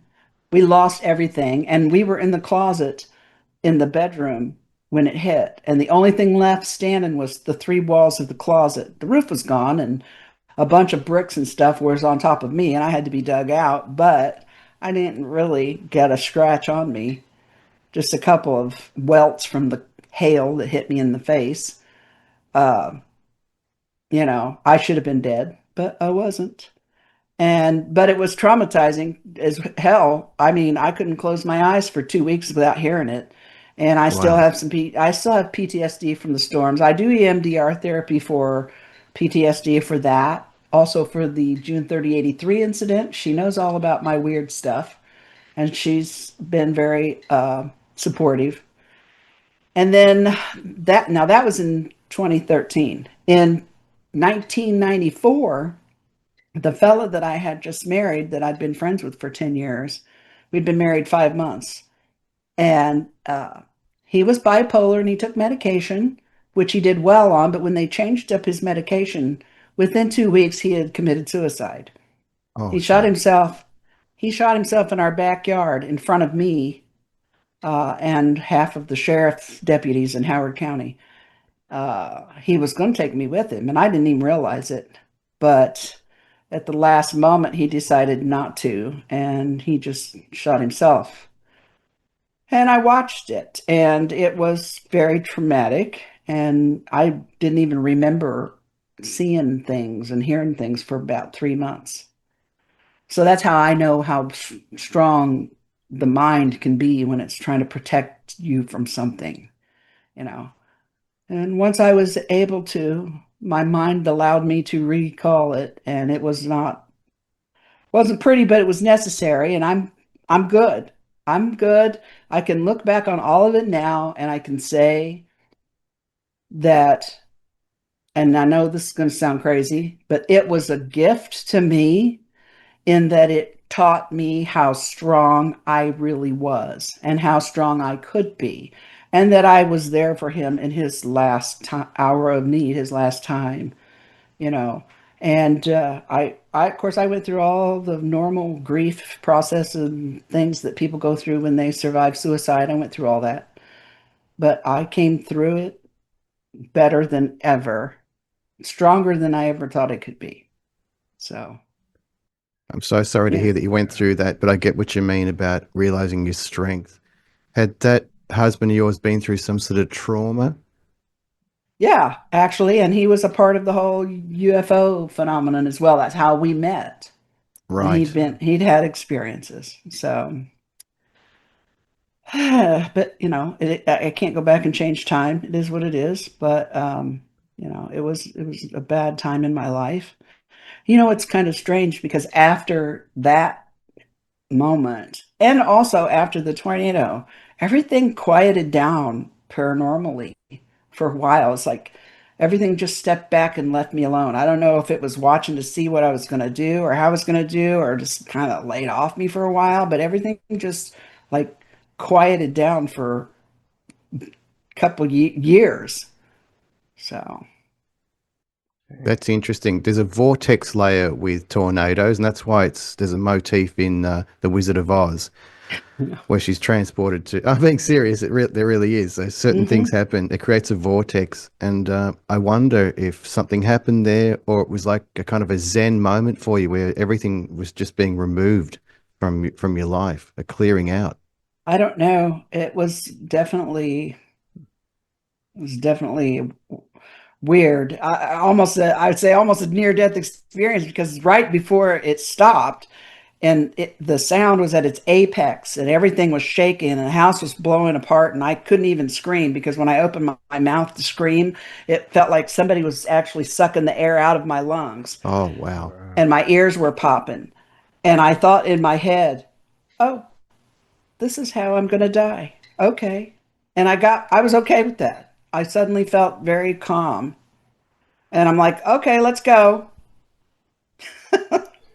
We lost everything, and we were in the closet in the bedroom when it hit, and the only thing left standing was the three walls of the closet. The roof was gone, and a bunch of bricks and stuff was on top of me, and I had to be dug out, but I didn't really get a scratch on me. Just a couple of welts from the hail that hit me in the face. Uh, I should have been dead, but I wasn't. But it was traumatizing as hell. I mean, I couldn't close my eyes for 2 weeks without hearing it. And I still Wow. have I still have PTSD from the storms. I do EMDR therapy for PTSD for that. Also for the June 30 '83 incident. She knows all about my weird stuff, and she's been very supportive. And then that was in 2013. In 1994, the fella that I had just married, that I'd been friends with for 10 years, we'd been married 5 months. And he was bipolar and he took medication, which he did well on. But when they changed up his medication, within 2 weeks, he had committed suicide. Oh, He shot gee. himself. He shot himself in our backyard in front of me and half of the sheriff's deputies in Howard County. He was going to take me with him, and I didn't even realize it. But at the last moment, he decided not to, and he just shot himself. And I watched it, and it was very traumatic. And I didn't even remember seeing things and hearing things for about 3 months. So that's how I know how strong the mind can be when it's trying to protect you from something, you know. And once I was able to, my mind allowed me to recall it, and it wasn't pretty, but it was necessary, and I'm good. I'm good. I can look back on all of it now, and I can say that, and I know this is going to sound crazy, but it was a gift to me in that it taught me how strong I really was and how strong I could be, and that I was there for him in his last hour of need, his last time, you know. And of course, I went through all the normal grief process and things that people go through when they survive suicide. I went through all that, but I came through it better than ever, stronger than I ever thought I could be. So, I'm so sorry to yeah. hear that you went through that, but I get what you mean about realizing your strength. Had that husband of yours been through some sort of trauma? Yeah, actually, and he was a part of the whole UFO phenomenon as well. That's how we met. And Right. he'd had experiences. So, but I can't go back and change time. It is what it is. But it was a bad time in my life. It's kind of strange because after that moment, and also after the tornado, everything quieted down paranormally for a while. It's like everything just stepped back and left me alone. I don't know if it was watching to see what I was going to do or how I was going to do, or just kind of laid off me for a while, but everything just like quieted down for a couple years. So, That's interesting. There's a vortex layer with tornadoes, and that's why there's a motif in The Wizard of Oz where she's transported to. I'm being serious. There really is. So certain things hmm happen. It creates a vortex, and I wonder if something happened there, or it was like a kind of a Zen moment for you, where everything was just being removed from your life, a clearing out? I don't know. It was definitely weird. I'd say almost a near death experience, because right before it stopped, and the sound was at its apex, and everything was shaking, and the house was blowing apart, and I couldn't even scream, because when I opened my mouth to scream, it felt like somebody was actually sucking the air out of my lungs, Oh, wow. and my ears were popping. And I thought in my head, oh, this is how I'm going to die. Okay. And I was okay with that. I suddenly felt very calm. And I'm like, okay, let's go.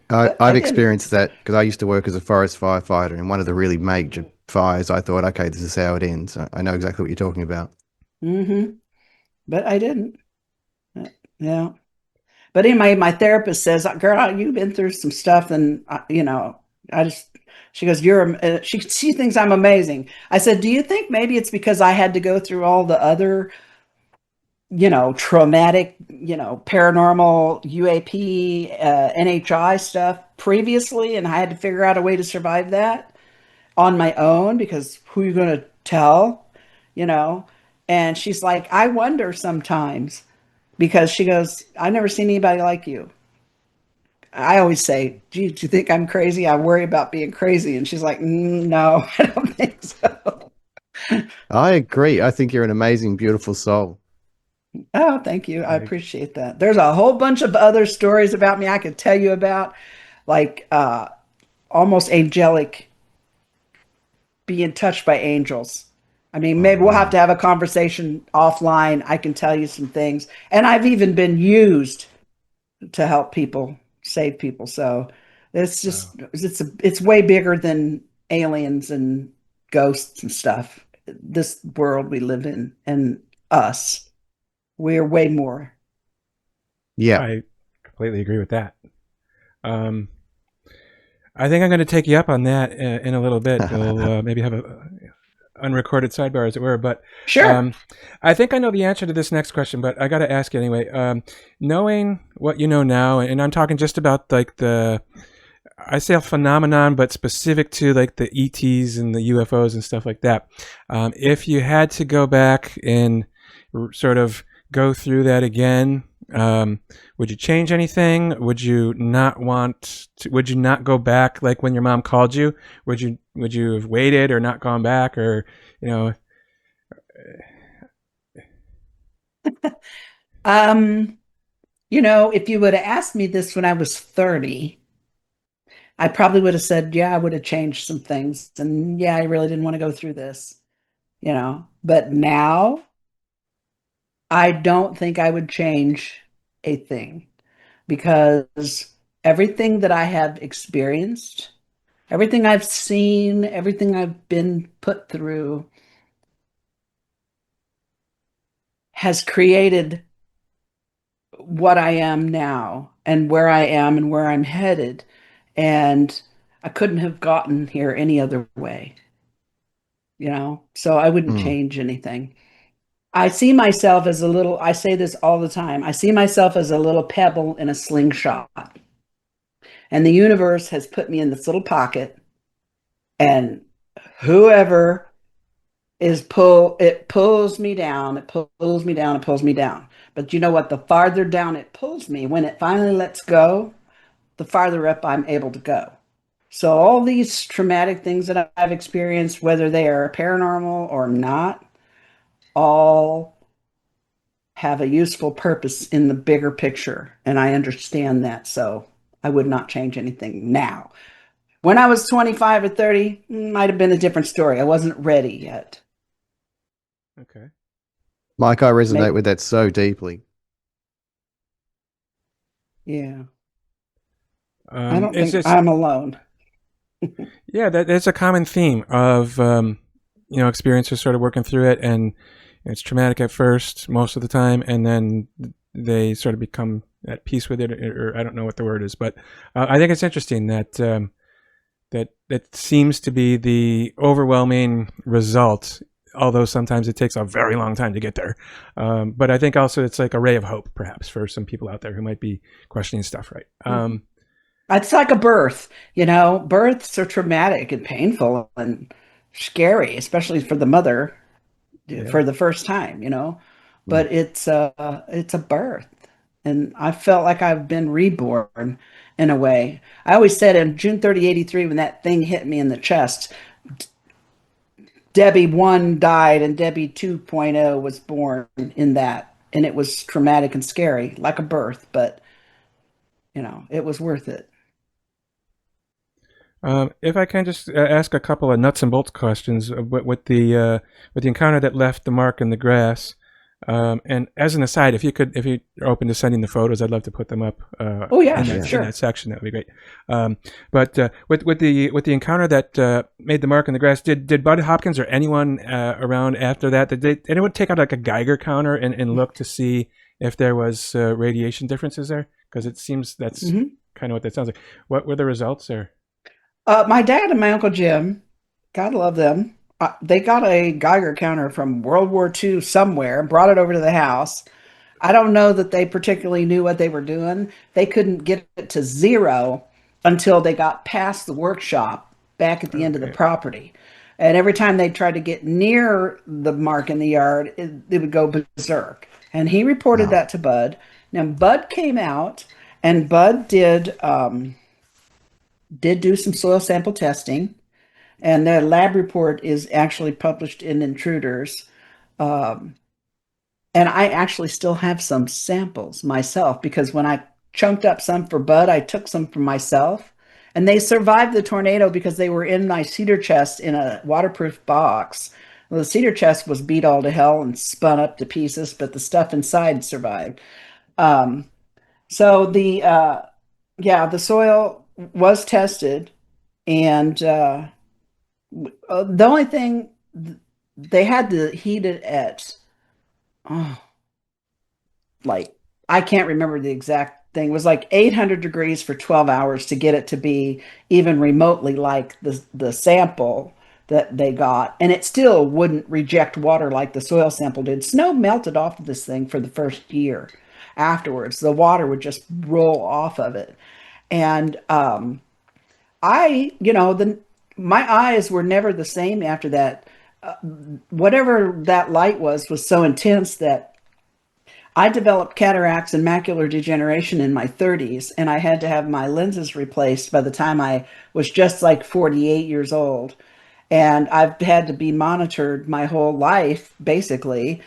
But I I've didn't. experienced that because I used to work as a forest firefighter. In one of the really major fires, I thought, okay, this is how it ends. I know exactly what you're talking about. Mm-hmm. But I didn't. Yeah. But anyway, my therapist says, girl, you've been through some stuff. And, I just, she goes, she thinks I'm amazing. I said, do you think maybe it's because I had to go through all the other traumatic, paranormal UAP, NHI stuff previously, and I had to figure out a way to survive that on my own, because who are you going to tell, you know? And she's like, I wonder sometimes, because she goes, I've never seen anybody like you. I always say, gee, do you think I'm crazy? I worry about being crazy. And she's like, no, I don't think so. I agree. I think you're an amazing, beautiful soul. Oh, thank you. I I, appreciate that. There's a whole bunch of other stories about me I could tell you about, like almost angelic, being touched by angels. I mean, Oh, maybe we'll have wow. to have a conversation offline. I can tell you some things. And I've even been used to help people, save people. So wow. it's way bigger than aliens and ghosts and stuff. This world we live in, and us, we're way more. Yeah. I completely agree with that. Um, I think I'm going to take you up on that in a little bit. We'll maybe have a unrecorded sidebar, as it were. But Sure. I think I know the answer to this next question, but I got to ask you anyway. Knowing what you know now, and I'm talking just about like I say a phenomenon, but specific to like the ETs and the UFOs and stuff like that. If you had to go back and sort of go through that again, would you change anything? Would you not want to, would you not go back like when your mom called you? Would you have waited or not gone back, or, you know? Um, if you would have asked me this when I was 30, I probably would have said, yeah, I would have changed some things. And yeah, I really didn't want to go through this. But now I don't think I would change a thing, because everything that I have experienced, everything I've seen, everything I've been put through has created what I am now, and where I am and where I'm headed. And I couldn't have gotten here any other way. So I wouldn't Mm. change anything. I say this all the time. I see myself as a little pebble in a slingshot. And the universe has put me in this little pocket, and whoever it pulls me down, it pulls me down, it pulls me down. But you know what? The farther down it pulls me, when it finally lets go, the farther up I'm able to go. So all these traumatic things that I've experienced, whether they are paranormal or not, all have a useful purpose in the bigger picture. And I understand that. So I would not change anything now. When I was 25 or 30, might have been a different story. I wasn't ready yet. Okay. Mike, I resonate Maybe. with that so deeply. Yeah. I don't It's think just, I'm alone. yeah, that's a common theme of, experiencers sort of working through it, and it's traumatic at first, most of the time, and then they sort of become at peace with it, or I don't know what the word is, but I think it's interesting that that seems to be the overwhelming result. Although sometimes it takes a very long time to get there, but I think also it's like a ray of hope, perhaps, for some people out there who might be questioning stuff. Right? It's like a birth, you know. Births are traumatic and painful and scary, especially for the mother Yeah. for the first time, you know. Mm. But it's a birth, and I felt like I've been reborn in a way. I always said in June 30, 83, when that thing hit me in the chest, Debbie 1 died and Debbie 2.0 was born in that. And it was traumatic and scary, like a birth, but you know, it was worth it. If I can just ask a couple of nuts and bolts questions with the encounter that left the mark in the grass. And as an aside, if you're open to sending the photos, I'd love to put them up Oh yeah, in that Yeah. in that sure. section. That would be great. But with the encounter that made the mark in the grass, did Budd Hopkins or anyone around after that, did anyone take out like a Geiger counter and look to see if there was radiation differences there? Because it seems that's Hmm. kind of what that sounds like. What were the results there? My dad and my uncle Jim, God love them. They got a Geiger counter from World War II somewhere and brought it over to the house. I don't know that they particularly knew what they were doing. They couldn't get it to zero until they got past the workshop back at the end of the Okay. property. And every time they tried to get near the mark in the yard, it would go berserk. And he reported Wow. that to Bud. Now Bud came out, and Bud did do some soil sample testing, and their lab report is actually published in Intruders. Um, and I actually still have some samples myself because when I chunked up some for Bud, I took some for myself. And they survived the tornado because they were in my cedar chest in a waterproof box. Well, the cedar chest was beat all to hell and spun up to pieces, but the stuff inside survived. Um, so yeah, the soil was tested, and the only thing they had to heat it at, oh, like, I can't remember the exact thing. It was like 800 degrees for 12 hours to get it to be even remotely like the sample that they got, and it still wouldn't reject water like the soil sample did. Snow melted off of this thing for the first year. Afterwards, the water would just roll off of it. And you know, my eyes were never the same after that. Whatever that light was so intense that I developed cataracts and macular degeneration in my 30s, and I had to have my lenses replaced by the time I was just like 48 years old. And I've had to be monitored my whole life, basically.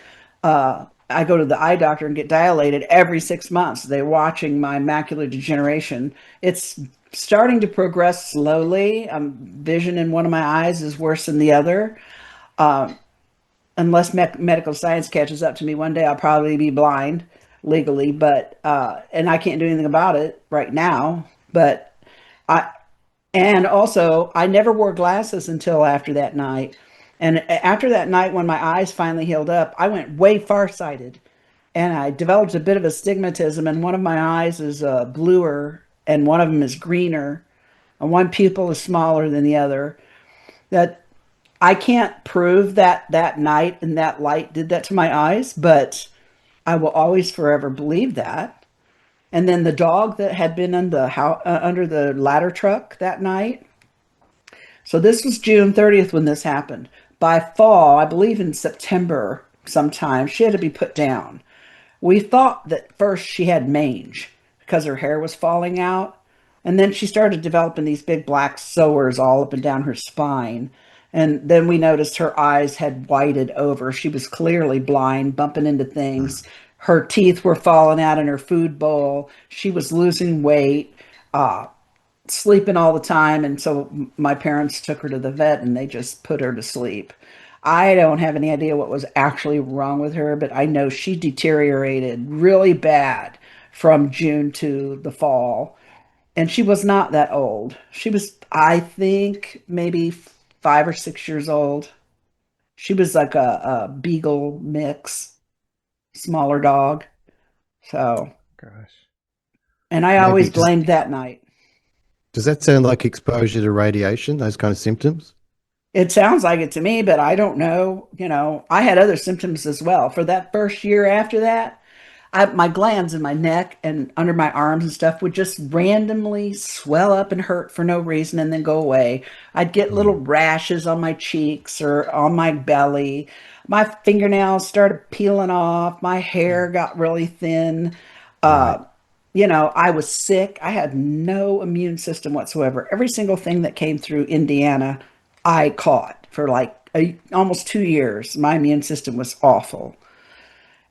I go to the eye doctor and get dilated every 6 months. They're watching my macular degeneration. It's starting to progress slowly. Vision in one of my eyes is worse than the other. Unless medical science catches up to me one day, I'll probably be blind legally, but and I can't do anything about it right now. But I and also I never wore glasses until after that night. And after that night, when my eyes finally healed up, I went way farsighted, and I developed a bit of astigmatism. And one of my eyes is bluer, and one of them is greener, and one pupil is smaller than the other. That I can't prove that that night and that light did that to my eyes, but I will always forever believe that. And then the dog that had been in the house, under the ladder truck that night. So this was June 30th when this happened. By fall, I believe in September sometime, she had to be put down. We thought that first she had mange because her hair was falling out. And then she started developing these big black sores all up and down her spine. And then we noticed her eyes had whited over. She was clearly blind, bumping into things. Her teeth were falling out in her food bowl. She was losing weight, uh, sleeping all the time. And so my parents took her to the vet and they just put her to sleep. I don't have any idea what was actually wrong with her, but I know she deteriorated really bad from June to the fall. And she was not that old. She was, I think, maybe 5 or 6 years old. She was like a beagle mix, smaller dog. So, Gosh. and I Maybe always does blamed that night. does that sound like exposure to radiation? Those kind of symptoms? It sounds like it to me, but I don't know. You know, I had other symptoms as well. For that first year after that, my glands in my neck and under my arms and stuff would just randomly swell up and hurt for no reason and then go away. I'd get little rashes on my cheeks or on my belly. My fingernails started peeling off. My hair got really thin. Right. I was sick. I had no immune system whatsoever. Every single thing that came through Indiana, I caught for like almost 2 years. My immune system was awful.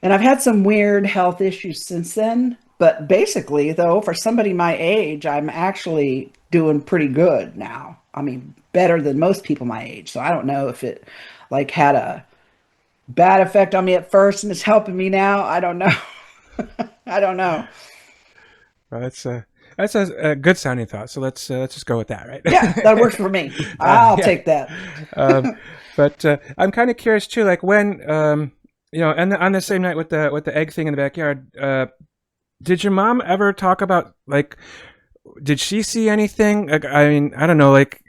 And I've had some weird health issues since then. But basically, though, for somebody my age, I'm actually doing pretty good now. I mean, better than most people my age. So I don't know if it like had a bad effect on me at first and it's helping me now. I don't know. I don't know. Well, that's a good sounding thought. So let's just go with that, right? Yeah, that works for me. I'll Yeah. take that. But I'm kind of curious too, like when and on the same night with the egg thing in the backyard, did your mom ever talk about like, did she see anything? Like, I mean, I don't know, like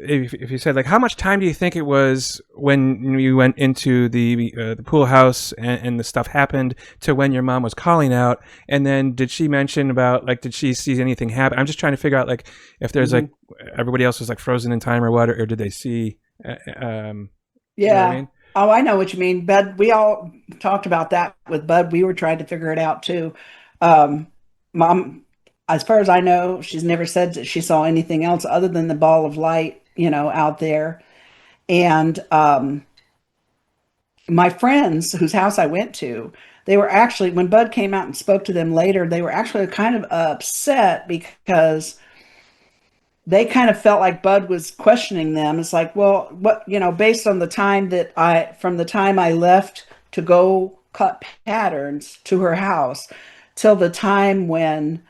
if you said like, how much time do you think it was when you went into the pool house and the stuff happened to when your mom was calling out? And then did she mention about like, did she see anything happen? I'm just trying to figure out like if there's like everybody else was like frozen in time or what, or did they see? You know what I mean? Oh, I know what you mean. Bud, we all talked about that with Bud. We were trying to figure it out too. Mom, as far as I know, she's never said that she saw anything else other than the ball of light, out there. And my friends whose house I went to, they were actually, when Bud came out and spoke to them later, they were actually kind of upset because they kind of felt like Bud was questioning them. It's like, well, what, based on the time from the time I left to go cut patterns to her house till the time when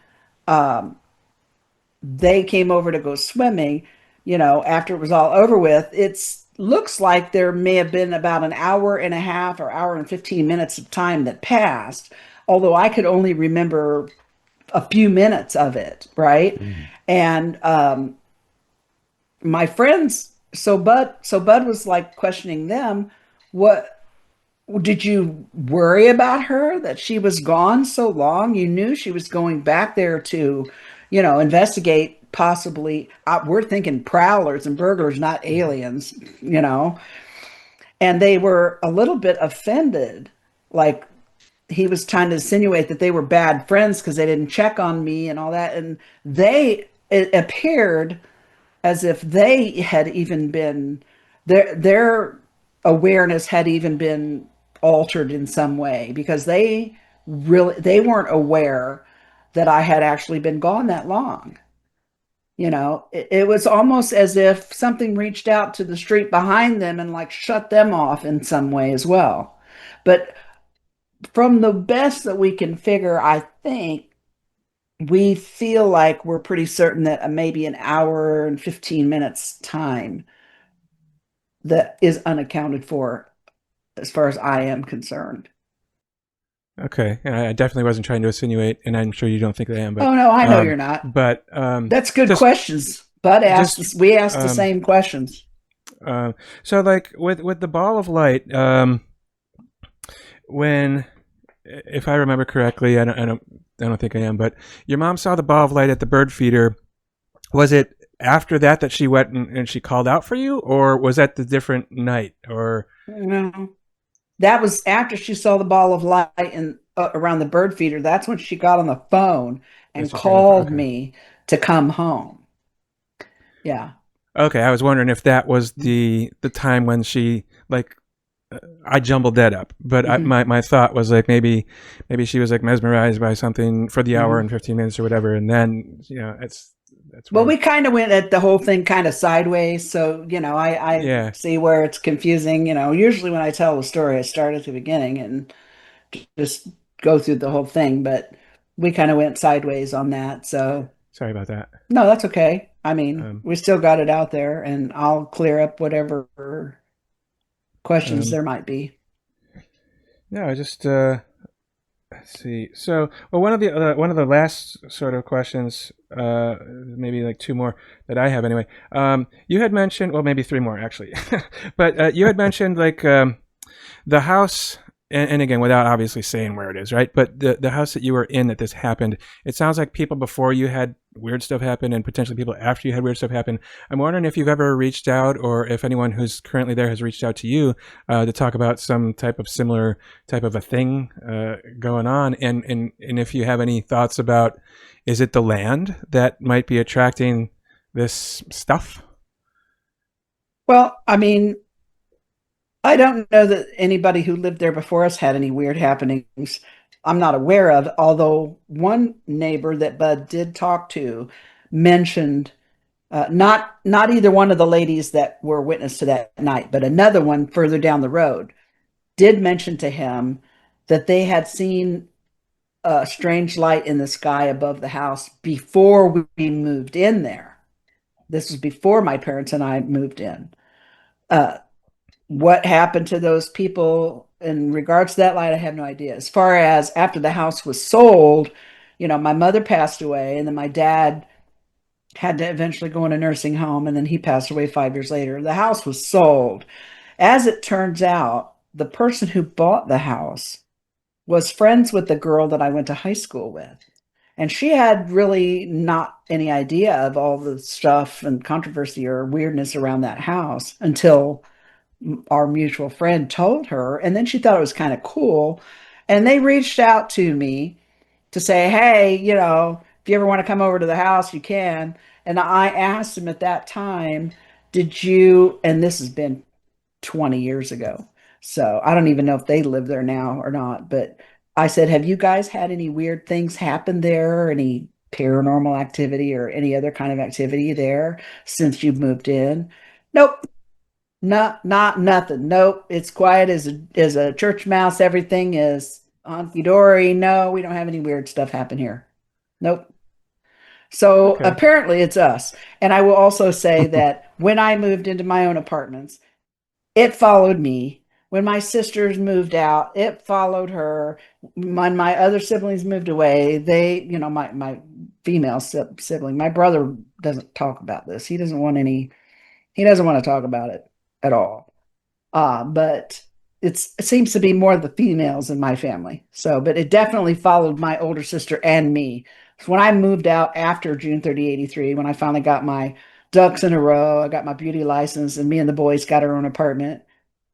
they came over to go swimming, after it was all over with, it's looks like there may have been about an hour and a half or hour and 15 minutes of time that passed, although I could only remember a few minutes of it, right? And my friends, so Bud was like questioning them, what did you worry about her that she was gone so long? You knew she was going back there to, investigate possibly, we're thinking prowlers and burglars, not aliens, and they were a little bit offended, like he was trying to insinuate that they were bad friends because they didn't check on me and all that. And it appeared as if they had even been, their awareness had even been altered in some way, because they weren't aware that I had actually been gone that long. It was almost as if something reached out to the street behind them and like shut them off in some way as well. But from the best that we can figure, I think we feel like we're pretty certain that maybe an hour and 15 minutes time that is unaccounted for as far as I am concerned. Okay, and I definitely wasn't trying to insinuate, and I'm sure you don't think I am. But oh no, I know you're not. But that's good questions. Bud asked. We asked the same questions. So, like with the ball of light, when, if I remember correctly, I don't think I am, but your mom saw the ball of light at the bird feeder. Was it after that she went and she called out for you, or was that the different night? Or no. That was after she saw the ball of light around the bird feeder. That's when she got on the phone and called me to come home. Yeah. Okay, I was wondering if that was the time when she, like, I jumbled that up, but my thought was like maybe she was like mesmerized by something for the hour and 15 minutes or whatever, and then that's well, we kind of went at the whole thing kind of sideways, so I see where it's confusing. Usually when I tell a story, I start at the beginning and just go through the whole thing, but we kind of went sideways on that. So sorry about that. No, that's okay. I mean, we still got it out there, and I'll clear up whatever questions there might be. No, I just let's see. So, well, one of the last sort of questions, maybe like two more that I have anyway. You had mentioned, well, maybe three more actually, but you had mentioned like the house and again, without obviously saying where it is, right? But the house that you were in that this happened, it sounds like people before you had weird stuff happen and potentially people after you had weird stuff happen. I'm wondering if you've ever reached out, or if anyone who's currently there has reached out to you to talk about some type of similar type of a thing going on. And if you have any thoughts about, is it the land that might be attracting this stuff? Well, I mean, I don't know that anybody who lived there before us had any weird happenings. I'm not aware of, although one neighbor that Bud did talk to mentioned not either one of the ladies that were witness to that night, but another one further down the road did mention to him that they had seen a strange light in the sky above the house before we moved in there. This was before my parents and I moved in. What happened to those people in regards to that light, I have no idea. As far as after the house was sold, my mother passed away, and then my dad had to eventually go in a nursing home, and then he passed away 5 years later. The house was sold. As it turns out, the person who bought the house was friends with the girl that I went to high school with. And she had really not any idea of all the stuff and controversy or weirdness around that house until our mutual friend told her. And then she thought it was kind of cool. And they reached out to me to say, hey, if you ever want to come over to the house, you can. And I asked him at that time, did you, and this has been 20 years ago, so I don't even know if they live there now or not, but I said, have you guys had any weird things happen there, or any paranormal activity or any other kind of activity there since you've moved in? Nope. Not nothing. Nope. It's quiet as a church mouse. Everything is honky dory. No, we don't have any weird stuff happen here. Nope. So Okay. apparently it's us. And I will also say that when I moved into my own apartments, it followed me. When my sisters moved out, it followed her. When my other siblings moved away, my female sibling, my brother doesn't talk about this. He doesn't want to talk about it at all. But it seems to be more of the females in my family. So, but it definitely followed my older sister and me. So when I moved out after June 30, 83, when I finally got my ducks in a row, I got my beauty license, and me and the boys got our own apartment,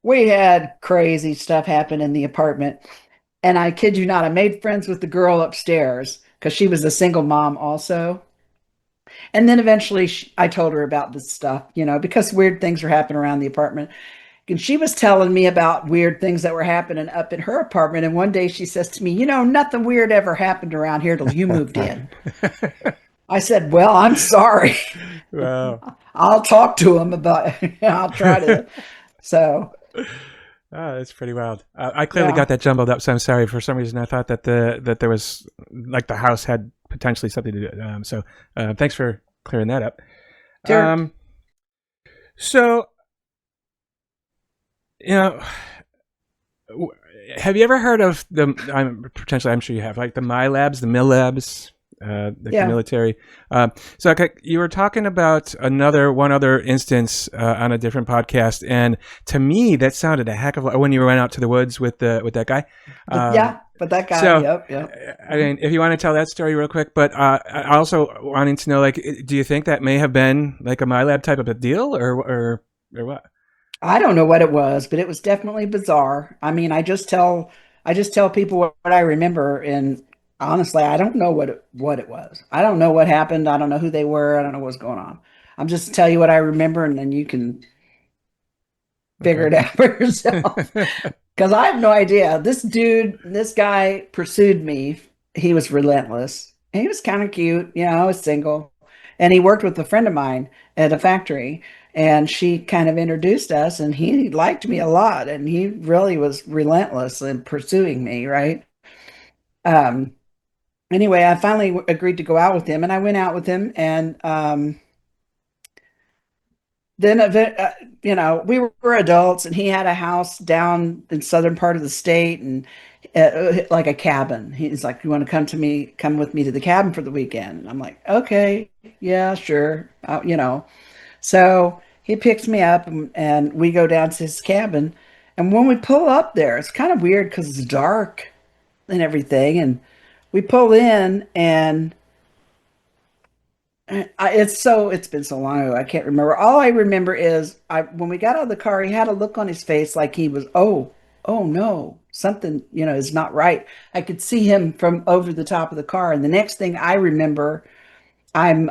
we had crazy stuff happen in the apartment. And I kid you not, I made friends with the girl upstairs because she was a single mom also. And then eventually I told her about this stuff, because weird things were happening around the apartment. And she was telling me about weird things that were happening up in her apartment. And one day she says to me, nothing weird ever happened around here till you moved in. I said, well, I'm sorry. Wow. I'll talk to him about it. I'll try to. So. Oh, that's pretty wild. I clearly got that jumbled up, so I'm sorry. For some reason, I thought that there was, like, the house had potentially something to do. So thanks for clearing that up. Sure. So, have you ever heard of I'm sure you have, like the MilAbs, the MilAbs, the military. So okay, you were talking about one other instance on a different podcast, and to me that sounded a heck of a when you went out to the woods with that guy. But that guy. So, yep. I mean, if you want to tell that story real quick, but I also wanting to know, like, do you think that may have been like a MilAb type of a deal, or what? I don't know what it was, but it was definitely bizarre. I mean, I just tell people what I remember, and honestly, I don't know what it was. I don't know what happened. I don't know who they were. I don't know what's going on. I'm just tell you what I remember, and then you can figure it out for yourself. Because I have no idea. This guy pursued me. He was relentless. And he was kind of cute. I was single. And he worked with a friend of mine at a factory. And she kind of introduced us, and he liked me a lot. And he really was relentless in pursuing me, right? Anyway, I finally agreed to go out with him. And I went out with him. And then we were adults, and he had a house down in southern part of the state, and like a cabin. He's like, you want to come with me to the cabin for the weekend? And I'm like, okay, yeah, sure. So he picks me up, and we go down to his cabin, And when we pull up there, it's kind of weird because it's dark and everything. And we pull in, and it's been so long ago, I can't remember. All I remember is when we got out of the car, he had a look on his face like he was, oh no, something, is not right. I could see him from over the top of the car. And the next thing I remember, I'm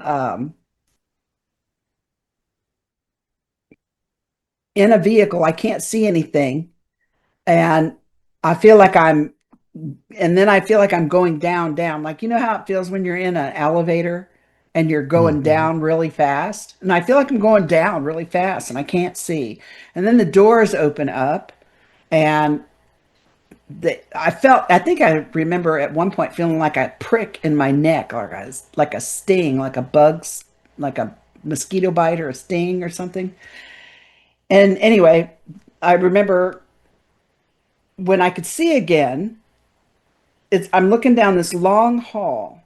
in a vehicle. I can't see anything. And I feel like and then I feel like I'm going down. Like, how it feels when you're in an elevator and you're going Mm-hmm. down really fast. And I feel like I'm going down really fast and I can't see. And then the doors open up, and I think I remember at one point feeling like a prick in my neck, like a sting, like a bug's, like a mosquito bite or a sting or something. And anyway, I remember when I could see again, I'm looking down this long hall,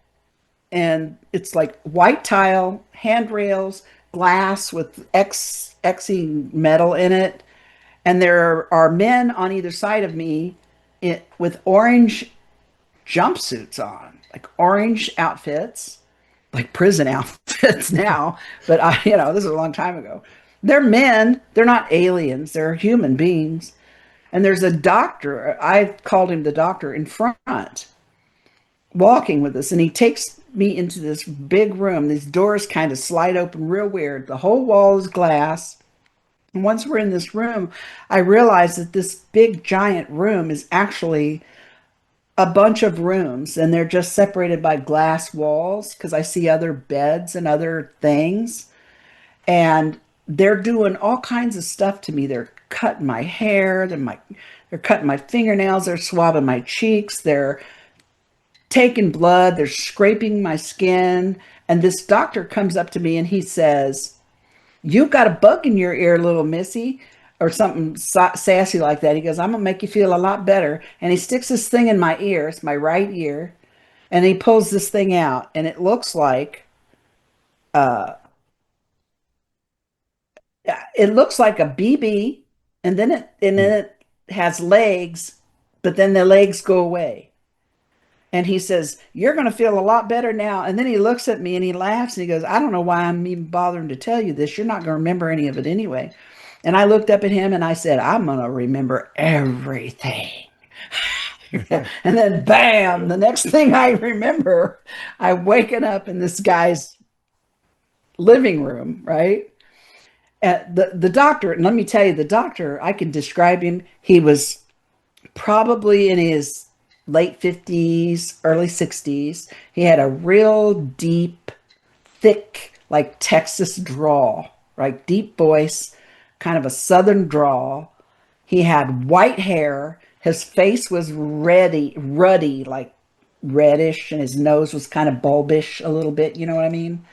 and it's like white tile, handrails, glass with XE metal in it. And there are men on either side of me with orange jumpsuits on, like orange outfits, like prison outfits now. But this is a long time ago. They're men. They're not aliens. They're human beings. And there's a doctor. I called him the doctor in front, walking with us, and he takes me into this big room. These doors kind of slide open real weird. The whole wall is glass. And once we're in this room, I realize that this big giant room is actually a bunch of rooms, and they're just separated by glass walls because I see other beds and other things. And they're doing all kinds of stuff to me. They're cutting my hair, they're cutting my fingernails, they're swabbing my cheeks, they're taking blood, they're scraping my skin. And this doctor comes up to me and he says, "You've got a bug in your ear, little missy," or something sassy like that. He goes, "I'm gonna make you feel a lot better." And he sticks this thing in my ear, it's my right ear, and he pulls this thing out, and it looks like a BB, and then it has legs, but then the legs go away. And he says, "You're going to feel a lot better now." And then he looks at me and he laughs and he goes, "I don't know why I'm even bothering to tell you this. You're not going to remember any of it anyway." And I looked up at him and I said, "I'm going to remember everything." And then bam, the next thing I remember, I'm waking up in this guy's living room, right? The doctor, and let me tell you, the doctor, I can describe him. He was probably in his late 50s, early 60s. He had a real deep, thick, like Texas drawl, right? Deep voice, kind of a southern drawl. He had white hair. His face was ruddy, like reddish, and his nose was kind of bulbish a little bit. You know what I mean?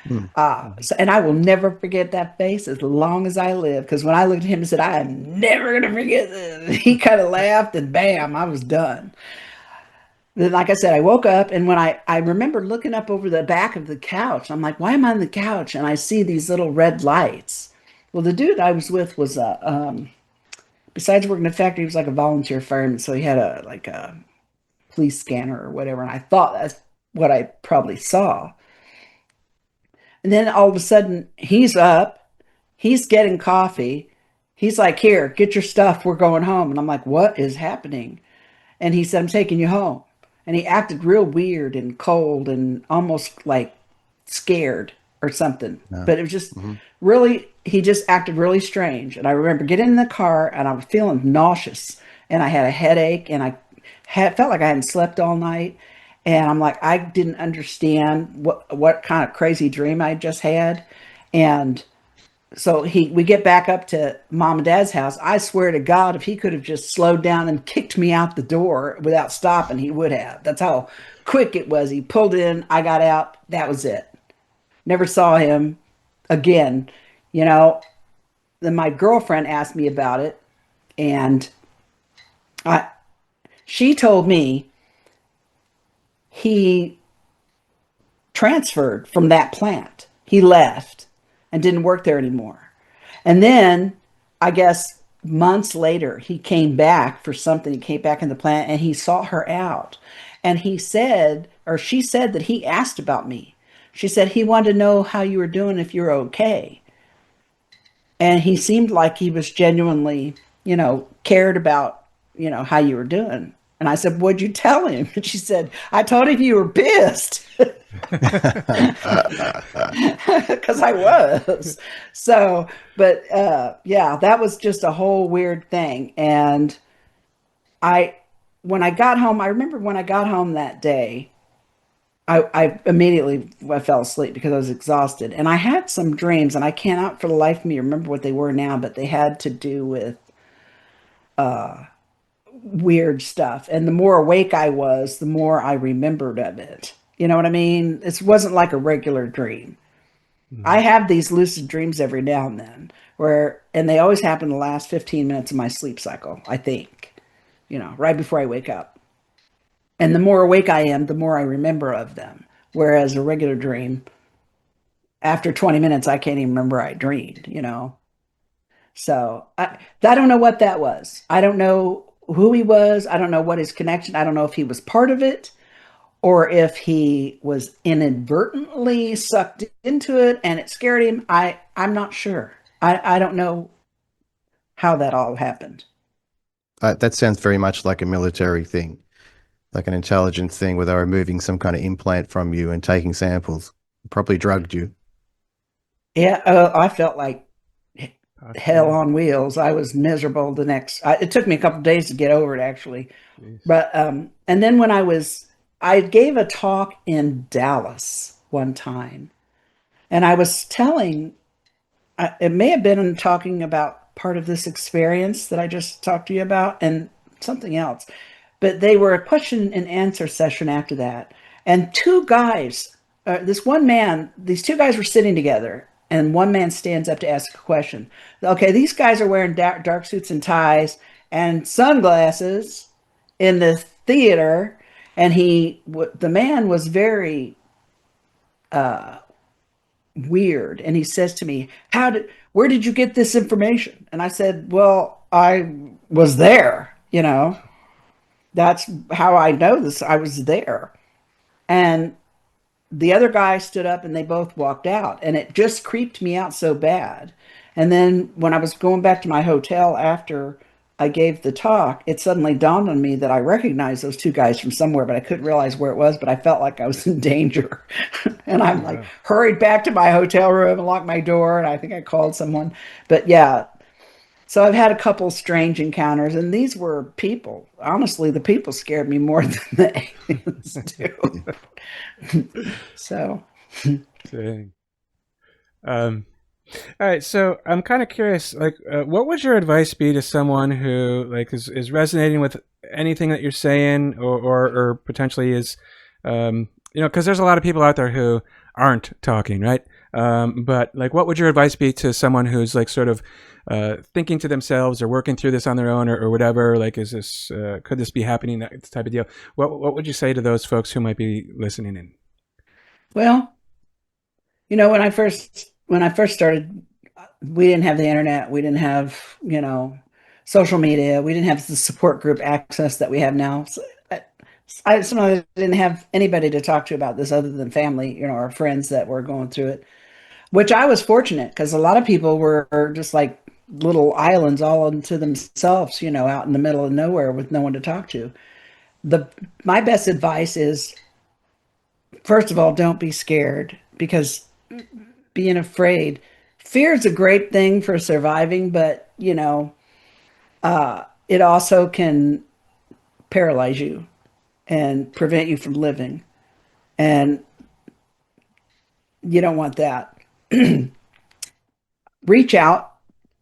Mm-hmm. And I will never forget that face as long as I live. Because when I looked at him and said, "I am never going to forget this," he kind of laughed, and bam, I was done. Then, like I said, I woke up, and when I remember looking up over the back of the couch, I'm like, "Why am I on the couch?" And I see these little red lights. Well, the dude I was with was besides working in the factory, he was like a volunteer fireman. So he had a police scanner or whatever. And I thought that's what I probably saw. And then all of a sudden, he's up, he's getting coffee. He's like, "Here, get your stuff. We're going home." And I'm like, "What is happening?" And he said, "I'm taking you home." And he acted real weird and cold and almost like scared or something. No. But it was just Mm-hmm. really, he just acted really strange. And I remember getting in the car and I was feeling nauseous and I had a headache and felt like I hadn't slept all night. And I'm like, I didn't understand what kind of crazy dream I just had. And so we get back up to mom and dad's house. I swear to God, if he could have just slowed down and kicked me out the door without stopping, he would have. That's how quick it was. He pulled in, I got out. That was it. Never saw him again. You know, then my girlfriend asked me about it, and I she told me he transferred from that plant. He left and didn't work there anymore. And then I guess months later, he came back for something. He came back in the planet and he sought her out. And he said, or she said, that he asked about me. She said he wanted to know how you were doing, if you're okay. And he seemed like he was genuinely, cared about, how you were doing. And I said, what'd you tell him? And she said, I told him you were pissed. Because I was. So, but yeah, that was just a whole weird thing. And when I got home, I remember when I got home that day, I immediately fell asleep because I was exhausted. And I had some dreams, and I cannot for the life of me remember what they were now, but they had to do with weird stuff. And the more awake I was, the more I remembered of it. You know what I mean? It wasn't like a regular dream. I have these lucid dreams every now and then and they always happen the last 15 minutes of my sleep cycle, I think, right before I wake up. And the more awake I am, the more I remember of them. Whereas a regular dream, after 20 minutes, I can't even remember I dreamed, So I don't know what that was. I don't know who he was. I don't know what his connection. I don't know if he was part of it or if he was inadvertently sucked into it and it scared him. I'm not sure. I don't know how that all happened. That sounds very much like a military thing, like an intelligence thing where they were removing some kind of implant from you and taking samples. Probably drugged you. Yeah, I felt like hell on wheels. I was miserable it took me a couple of days to get over it, actually. Jeez. But and then when I gave a talk in Dallas one time, and I was telling, it may have been talking about part of this experience that I just talked to you about and something else, but they were a question and answer session after that. And two guys, these two guys were sitting together, and one man stands up to ask a question. Okay, these guys are wearing dark suits and ties and sunglasses in the theater. And the man was very weird. And he says to me, where did you get this information? And I said, well, I was there, that's how I know this. I was there. And the other guy stood up and they both walked out, and it just creeped me out so bad. And then when I was going back to my hotel after I gave the talk, it suddenly dawned on me that I recognized those two guys from somewhere, but I couldn't realize where it was, but I felt like I was in danger. And I'm like hurried back to my hotel room and locked my door. And I think I called someone, but yeah. So I've had a couple strange encounters, and these were people. Honestly, the people scared me more than the aliens do. So. Dang. All right, so I'm kind of curious, what would your advice be to someone who is resonating with anything that you're saying, or potentially is, because there's a lot of people out there who aren't talking, right? But what would your advice be to someone who's sort of thinking to themselves or working through this on their own, or whatever? Is this could this be happening? That type of deal. What would you say to those folks who might be listening in? Well, when I first started, we didn't have the internet. We didn't have, social media. We didn't have the support group access that we have now. So I sometimes didn't have anybody to talk to about this other than family, or friends that were going through it, which I was fortunate, because a lot of people were just like little islands all unto themselves, out in the middle of nowhere with no one to talk to. My best advice is, first of all, don't be scared, because being afraid, fear is a great thing for surviving, but it also can paralyze you and prevent you from living, and you don't want that. Reach out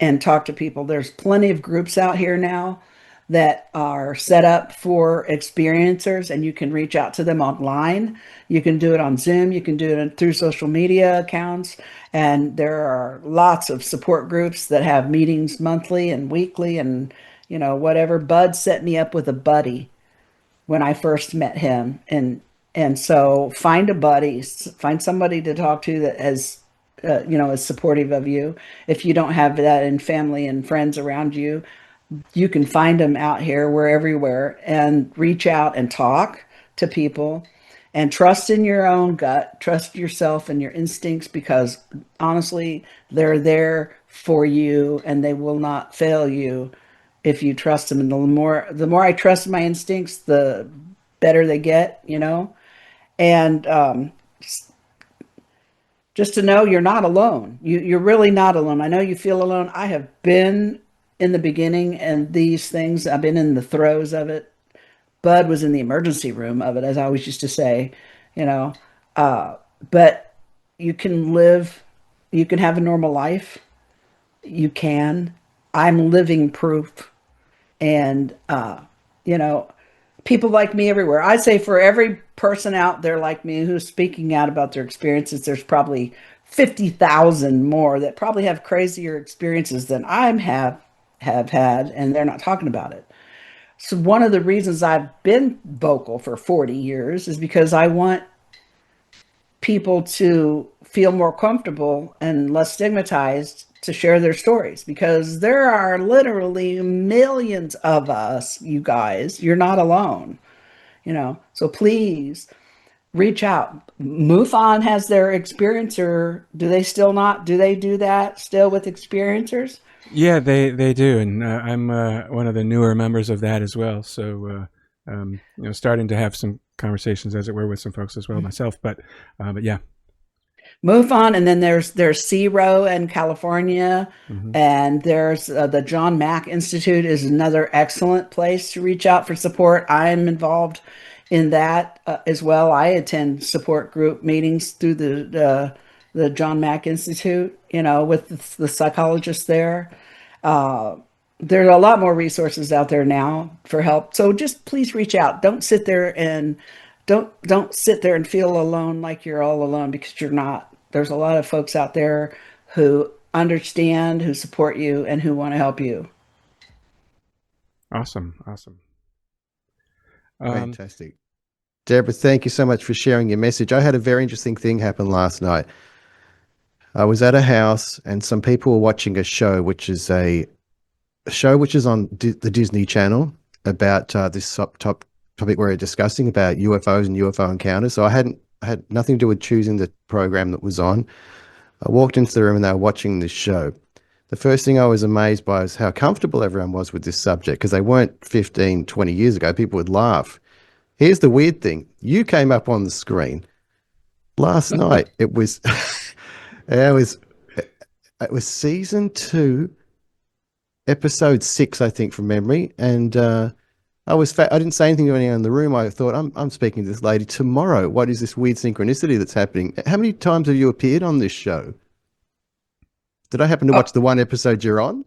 and talk to people. There's plenty of groups out here now that are set up for experiencers, and you can reach out to them online. You can do it on Zoom. You can do it through social media accounts. And there are lots of support groups that have meetings monthly and weekly and, whatever. Budd set me up with a buddy when I first met him. And so find a buddy, find somebody to talk to that has is supportive of you. If you don't have that in family and friends around you, you can find them out here. We're everywhere, and reach out and talk to people and trust in your own gut, trust yourself and your instincts, because honestly, they're there for you and they will not fail you if you trust them. And the more I trust my instincts, the better they get. And just to know you're not alone. You're really not alone. I know you feel alone. I have been in the beginning and these things. I've been in the throes of it. Budd was in the emergency room of it, as I always used to say, you know. But you can live, you can have a normal life. You can. I'm living proof. And, people like me everywhere. I say for every person out there like me who's speaking out about their experiences, there's probably 50,000 more that probably have crazier experiences than have had, and they're not talking about it. So one of the reasons I've been vocal for 40 years is because I want people to feel more comfortable and less stigmatized to share their stories, because there are literally millions of us, you guys. You're not alone. So please reach out. MUFON has their experiencer. Do they still not? Do they do that still with experiencers? Yeah, they do, and I'm one of the newer members of that as well. So, starting to have some conversations, as it were, with some folks as well myself. But yeah. MUFON, and then there's CRO in California, and there's the John Mack Institute is another excellent place to reach out for support. I'm involved in that as well. I attend support group meetings through the John Mack Institute, with the psychologists there. There are a lot more resources out there now for help. So just please reach out. Don't sit there and feel alone, like you're all alone, because you're not. There's a lot of folks out there who understand, who support you, and who want to help you. Awesome. Fantastic. Debra, thank you so much for sharing your message. I had a very interesting thing happen last night. I was at a house and some people were watching a show, which is on the Disney Channel, about this topic we're discussing about UFOs and UFO encounters. So I had nothing to do with choosing the program that was on. I walked into the room and they were watching this show. The first thing I was amazed by is how comfortable everyone was with this subject, because they weren't 15, 20 years ago. People would laugh. Here's the weird thing. You came up on the screen last night. It was season 2, episode 6, I think, from memory. And I didn't say anything to anyone in the room. I thought, I'm speaking to this lady tomorrow. What is this weird synchronicity that's happening? How many times have you appeared on this show? Did I happen to watch the one episode you're on?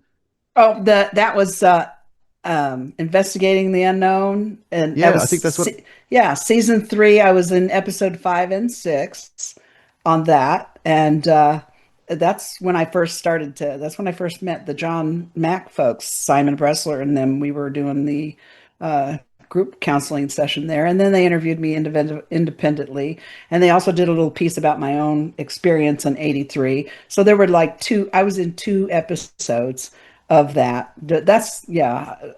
Oh, that was Investigating the Unknown, and yeah, I think that's what. Season 3. I was in episode 5 and 6 on that, and that's when I first That's when I first met the John Mack folks, Simon Bressler, and them. We were doing the group counseling session there, and then they interviewed me independently, and they also did a little piece about my own experience in '83. So there were I was in 2 episodes of that.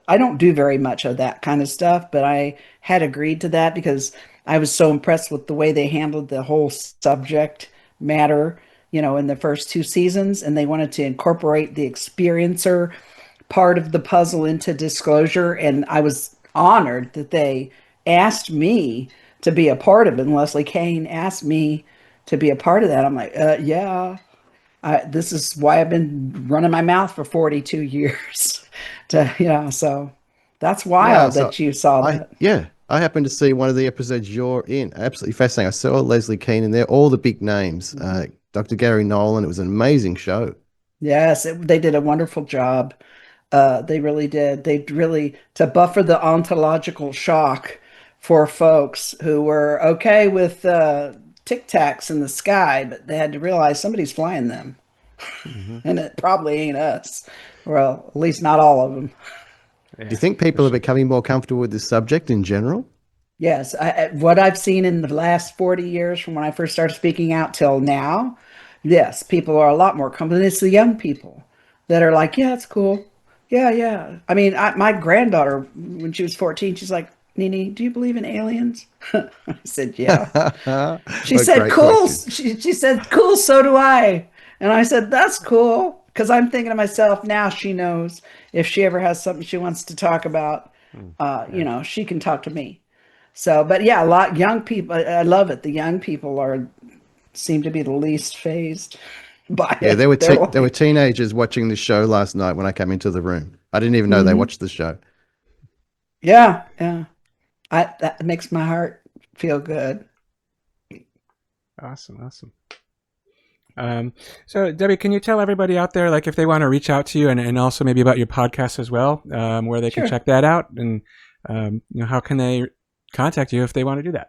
I don't do very much of that kind of stuff, but I had agreed to that because I was so impressed with the way they handled the whole subject matter, in the first 2 seasons, and they wanted to incorporate the experiencer part of the puzzle into Disclosure, and I was honored that they asked me to be a part of it. And Leslie Kane asked me to be a part of that. I'm like, yeah. This is why I've been running my mouth for 42 years. So that's wild that you saw that. Yeah, I happened to see one of the episodes you're in. Absolutely fascinating. I saw Leslie Keane in there, all the big names. Dr. Gary Nolan. It was an amazing show. Yes, they did a wonderful job. They really did. To buffer the ontological shock for folks who were okay with Tic Tacs in the sky, but they had to realize somebody's flying them. And it probably ain't us. Well, at least not all of them. Yeah, do you think people are becoming more comfortable with this subject in general? Yes. What I've seen in the last 40 years from when I first started speaking out till now, Yes, people are a lot more comfortable. It's the young people that are like, yeah, it's cool. Yeah, yeah. I mean, my granddaughter, when she was 14, she's like, Nini, do you believe in aliens? I said, yeah. She What said, great cool. question. She said, cool, so do I. And I said, that's cool. Because I'm thinking to myself, now she knows if she ever has something she wants to talk about, Yeah. she can talk to me. So, but yeah, a lot young people, I love it. The young people seem to be the least phased by Yeah, it. They're there were like, teenagers watching the show last night when I came into the room. I didn't even know they hmm watched the show. yeah, yeah. That makes my heart feel good. Awesome, awesome. So Debbie, can you tell everybody out there, like, if they want to reach out to you, and also maybe about your podcast as well, where they can Sure. check that out, and how can they contact you if they want to do that?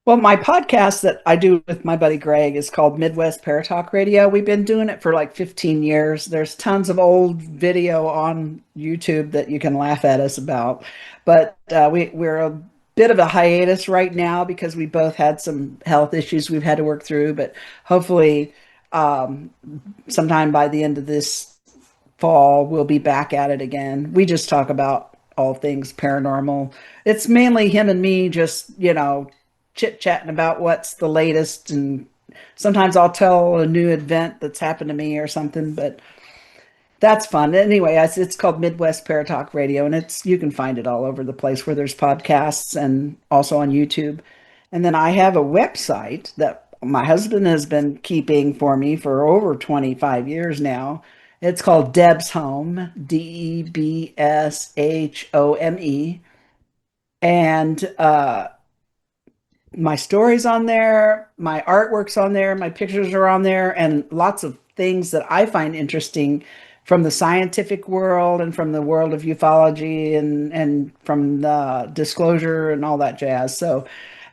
Well, my podcast that I do with my buddy Greg is called Midwest Paratalk Radio. We've been doing it for like 15 years. There's tons of old video on YouTube that you can laugh at us about. But we're a bit of a hiatus right now because we both had some health issues we've had to work through. But hopefully, um, sometime by the end of this fall, we'll be back at it again. We just talk about all things paranormal. It's mainly him and me just, chit chatting about what's the latest. And sometimes I'll tell a new event that's happened to me or something, but that's fun. Anyway, it's called Midwest Paratalk Radio, and you can find it all over the place where there's podcasts and also on YouTube. And then I have a website that my husband has been keeping for me for over 25 years now. It's called Deb's Home, DEBSHOME. And my stories on there, my artwork's on there, my pictures are on there, and lots of things that I find interesting from the scientific world and from the world of ufology and from the disclosure and all that jazz. So,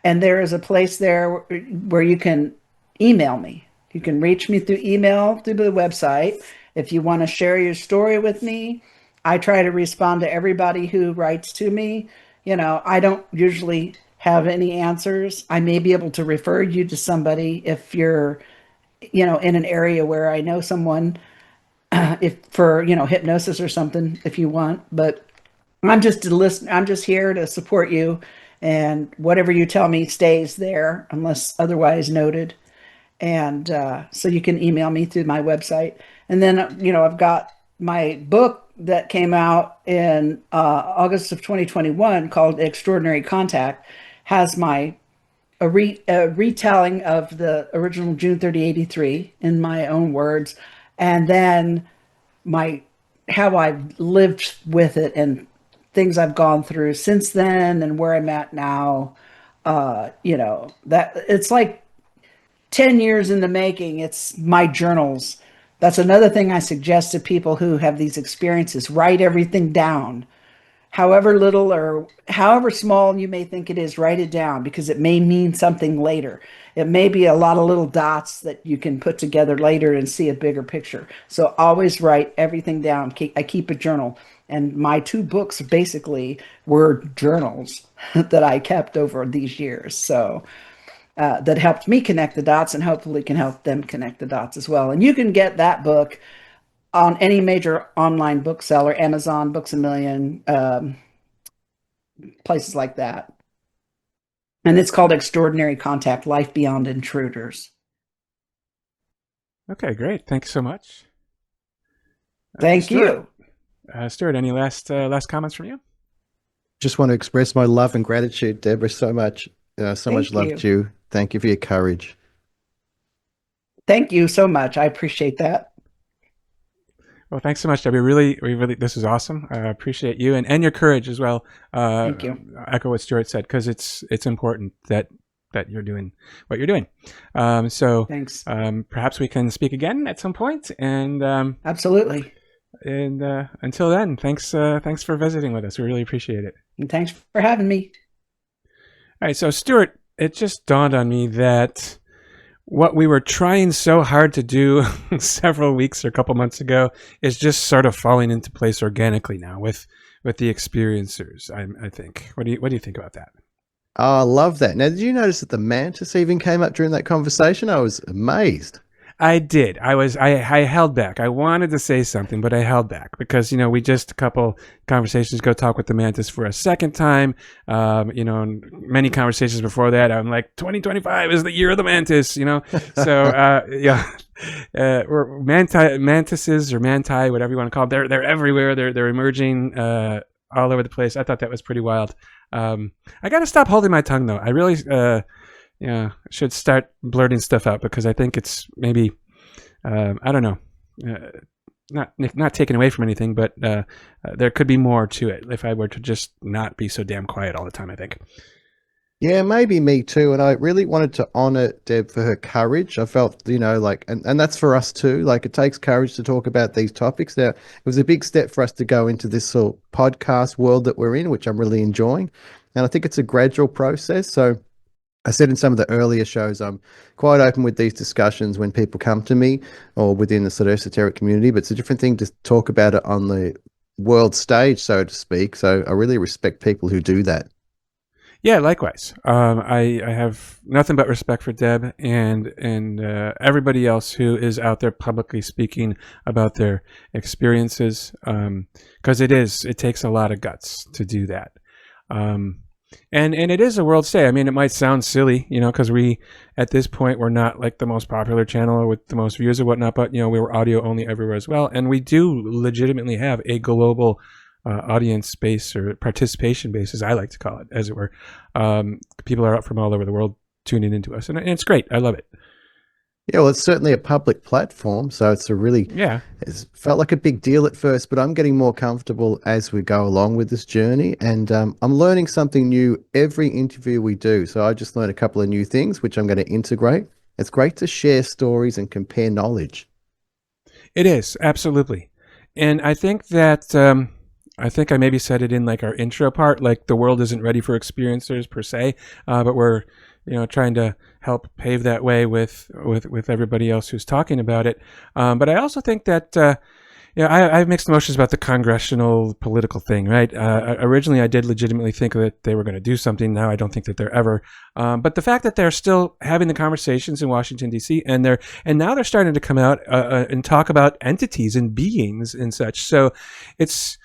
and there is a place there where you can email me. You can reach me through email through the website. If you want to share your story with me, I try to respond to everybody who writes to me. I don't usually have any answers. I may be able to refer you to somebody if you're, in an area where I know someone, if for, hypnosis or something, if you want. But I'm just a listen. I'm just here to support you, and whatever you tell me stays there unless otherwise noted. And so you can email me through my website. And then, I've got my book that came out in August of 2021 called Extraordinary Contact, has a retelling of the original June 30 '83 in my own words, and then my how I've lived with it and things I've gone through since then and where I'm at now. That it's like 10 years in the making. It's my journals. That's another thing I suggest to people who have these experiences. Write everything down. However little or however small you may think it is, write it down because it may mean something later. It may be a lot of little dots that you can put together later and see a bigger picture. So always write everything down. I keep a journal. And my two books basically were journals that I kept over these years. So that helped me connect the dots and hopefully can help them connect the dots as well. And you can get that book on any major online bookseller, Amazon, Books a Million, places like that. And it's called Extraordinary Contact: Life Beyond Intruders. Okay, great. Thanks so much. Thank Stuart, you. Stuart, any last comments from you? Just want to express my love and gratitude, Deborah, so much. So much Thank love you. to you. Thank you for your courage. Thank you so much. I appreciate that. Well, thanks so much, Debbie. We really, this is awesome. I appreciate you and your courage as well. Thank you. Echo what Stuart said, because it's important that you're doing what you're doing. So Thanks. perhaps we can speak again at some point. And Absolutely. and until then, thanks for visiting with us. We really appreciate it. And thanks for having me. All right, so Stuart, it just dawned on me that what we were trying so hard to do several weeks or a couple months ago is just sort of falling into place organically now with the experiencers. I think. What do you think about that? Oh, I love that. Now, did you notice that the mantis even came up during that conversation? I was amazed. I did. I held back. I wanted to say something, but I held back because, we just a couple conversations ago talked with the Mantis for a second time. And many conversations before that, I'm like, 2025 is the year of the Mantis, So, we're mantises or manti, whatever you want to call them. They're everywhere. They're emerging all over the place. I thought that was pretty wild. I got to stop holding my tongue though. I really, should start blurting stuff out because I think it's maybe, I don't know, not taken away from anything, but there could be more to it if I were to just not be so damn quiet all the time, I think. Yeah, maybe me too. And I really wanted to honor Deb for her courage. I felt, and that's for us too. Like, it takes courage to talk about these topics. Now, it was a big step for us to go into this sort of podcast world that we're in, which I'm really enjoying. And I think it's a gradual process. So I said in some of the earlier shows, I'm quite open with these discussions when people come to me or within the sort of esoteric community, but it's a different thing to talk about it on the world stage, so to speak. So I really respect people who do that. Yeah, likewise. I have nothing but respect for Deb and everybody else who is out there publicly speaking about their experiences, because it takes a lot of guts to do that. And it is a world stage. I mean, it might sound silly, because we, at this point, we're not like the most popular channel with the most views or whatnot, but, we were audio only everywhere as well. And we do legitimately have a global audience base or participation base, as I like to call it, as it were. People are out from all over the world tuning into us, and it's great. I love it. Yeah, well, it's certainly a public platform, so it's it's felt like a big deal at first, but I'm getting more comfortable as we go along with this journey, and I'm learning something new every interview we do. So I just learned a couple of new things, which I'm going to integrate. It's great to share stories and compare knowledge. It is, absolutely. And I think that, I think I maybe said it in like our intro part, like the world isn't ready for experiencers per se, but we're, trying to help pave that way with everybody else who's talking about it. But I also think that, I have mixed emotions about the congressional political thing, right? Originally, I did legitimately think that they were going to do something. Now I don't think that they're ever. But the fact that they're still having the conversations in Washington, D.C., and now they're starting to come out and talk about entities and beings and such. So it's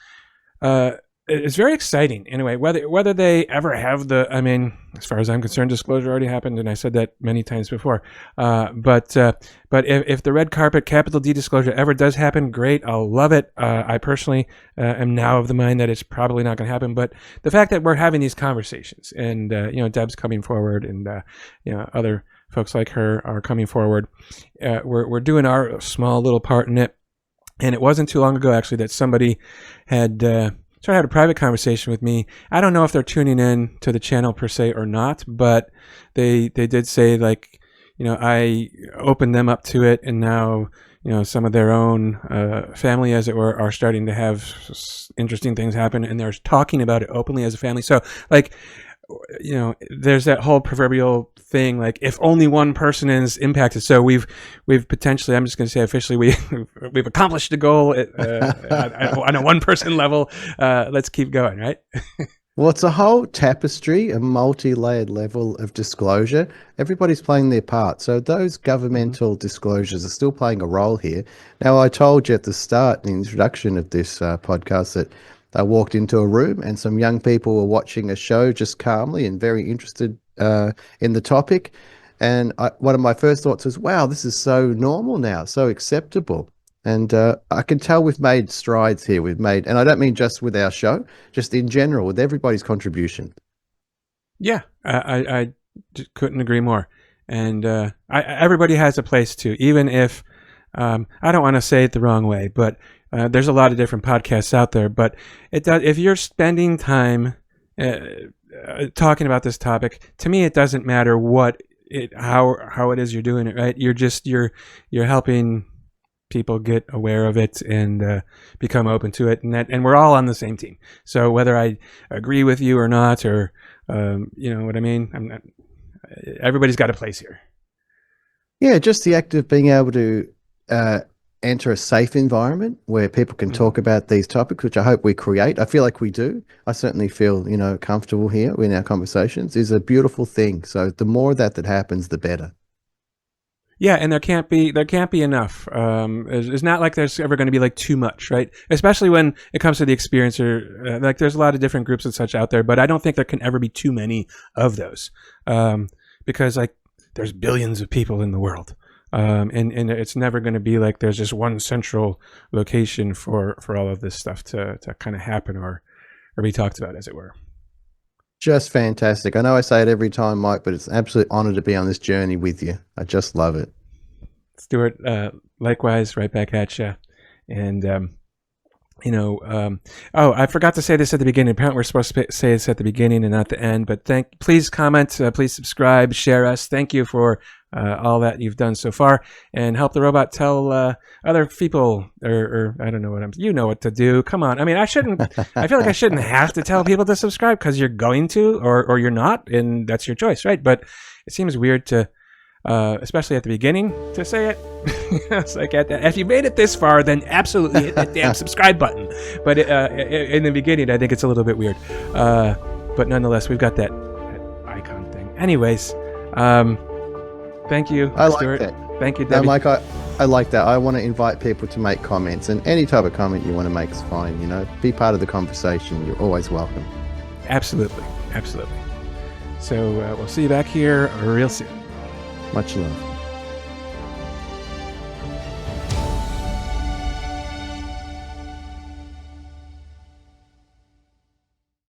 very exciting anyway, whether they ever have as far as I'm concerned, disclosure already happened, and I said that many times before. But if the red carpet capital D disclosure ever does happen, great, I'll love it. I personally am now of the mind that it's probably not going to happen, but the fact that we're having these conversations and, Deb's coming forward and, other folks like her are coming forward, we're doing our small little part in it. And it wasn't too long ago, actually, that somebody had had a private conversation with me. I don't know if they're tuning in to the channel per se or not, but they did say, like, I opened them up to it, and now, some of their own family, as it were, are starting to have interesting things happen, and they're talking about it openly as a family. So, like, there's that whole proverbial thing, like, if only one person is impacted. So we've potentially, I'm just going to say officially, we've accomplished the goal on a one person level. Let's keep going, right? Well, it's a whole tapestry, a multi-layered level of disclosure. Everybody's playing their part. So those governmental disclosures are still playing a role here. Now, I told you at the start, in the introduction of this podcast, that I walked into a room and some young people were watching a show just calmly and very interested in the topic. And one of my first thoughts was, wow, this is so normal now, so acceptable. And I can tell we've made strides here. And I don't mean just with our show, just in general, with everybody's contribution. Yeah, I couldn't agree more. And everybody has a place too, even if, I don't want to say it the wrong way, but there's a lot of different podcasts out there. But if you're spending time talking about this topic, to me, it doesn't matter how it is you're doing it, right? You're helping people get aware of it and become open to it, and we're all on the same team. So whether I agree with you or not, or you know what I mean, everybody's got a place here. Yeah, just the act of being able to enter a safe environment where people can talk about these topics, which I hope we create. I feel like we do. I certainly feel, comfortable here in our conversations, is a beautiful thing. So the more that happens, the better. Yeah, and there can't be enough. It's not like there's ever going to be like too much, right? Especially when it comes to the experiencer. Like there's a lot of different groups and such out there, but I don't think there can ever be too many of those, because like there's billions of people in the world, and it's never going to be like there's just one central location for all of this stuff to kind of happen or be talked about, as it were. Just fantastic. I know I say it every time, Mike, but it's an absolute honor to be on this journey with you. I just love it. Stuart, likewise, right back at you. And, oh, I forgot to say this at the beginning. Apparently we're supposed to say this at the beginning and not the end, but please comment, please subscribe, share us. Thank you for all that you've done so far, and help the robot tell other people, or I don't know you know what to do. Come on. I mean, I feel like I shouldn't have to tell people to subscribe, because you're going to, or you're not, and that's your choice, right? But it seems weird to, especially at the beginning, to say it. It's like, if you made it this far, then absolutely hit that damn subscribe button. But in the beginning, I think it's a little bit weird. But nonetheless, we've got that icon thing. Anyways, thank you, Stuart. Like that. Thank you, Debbie. No, Mike, I like that. I want to invite people to make comments, and any type of comment you want to make is fine. Be part of the conversation. You're always welcome. Absolutely. So we'll see you back here real soon. Much love.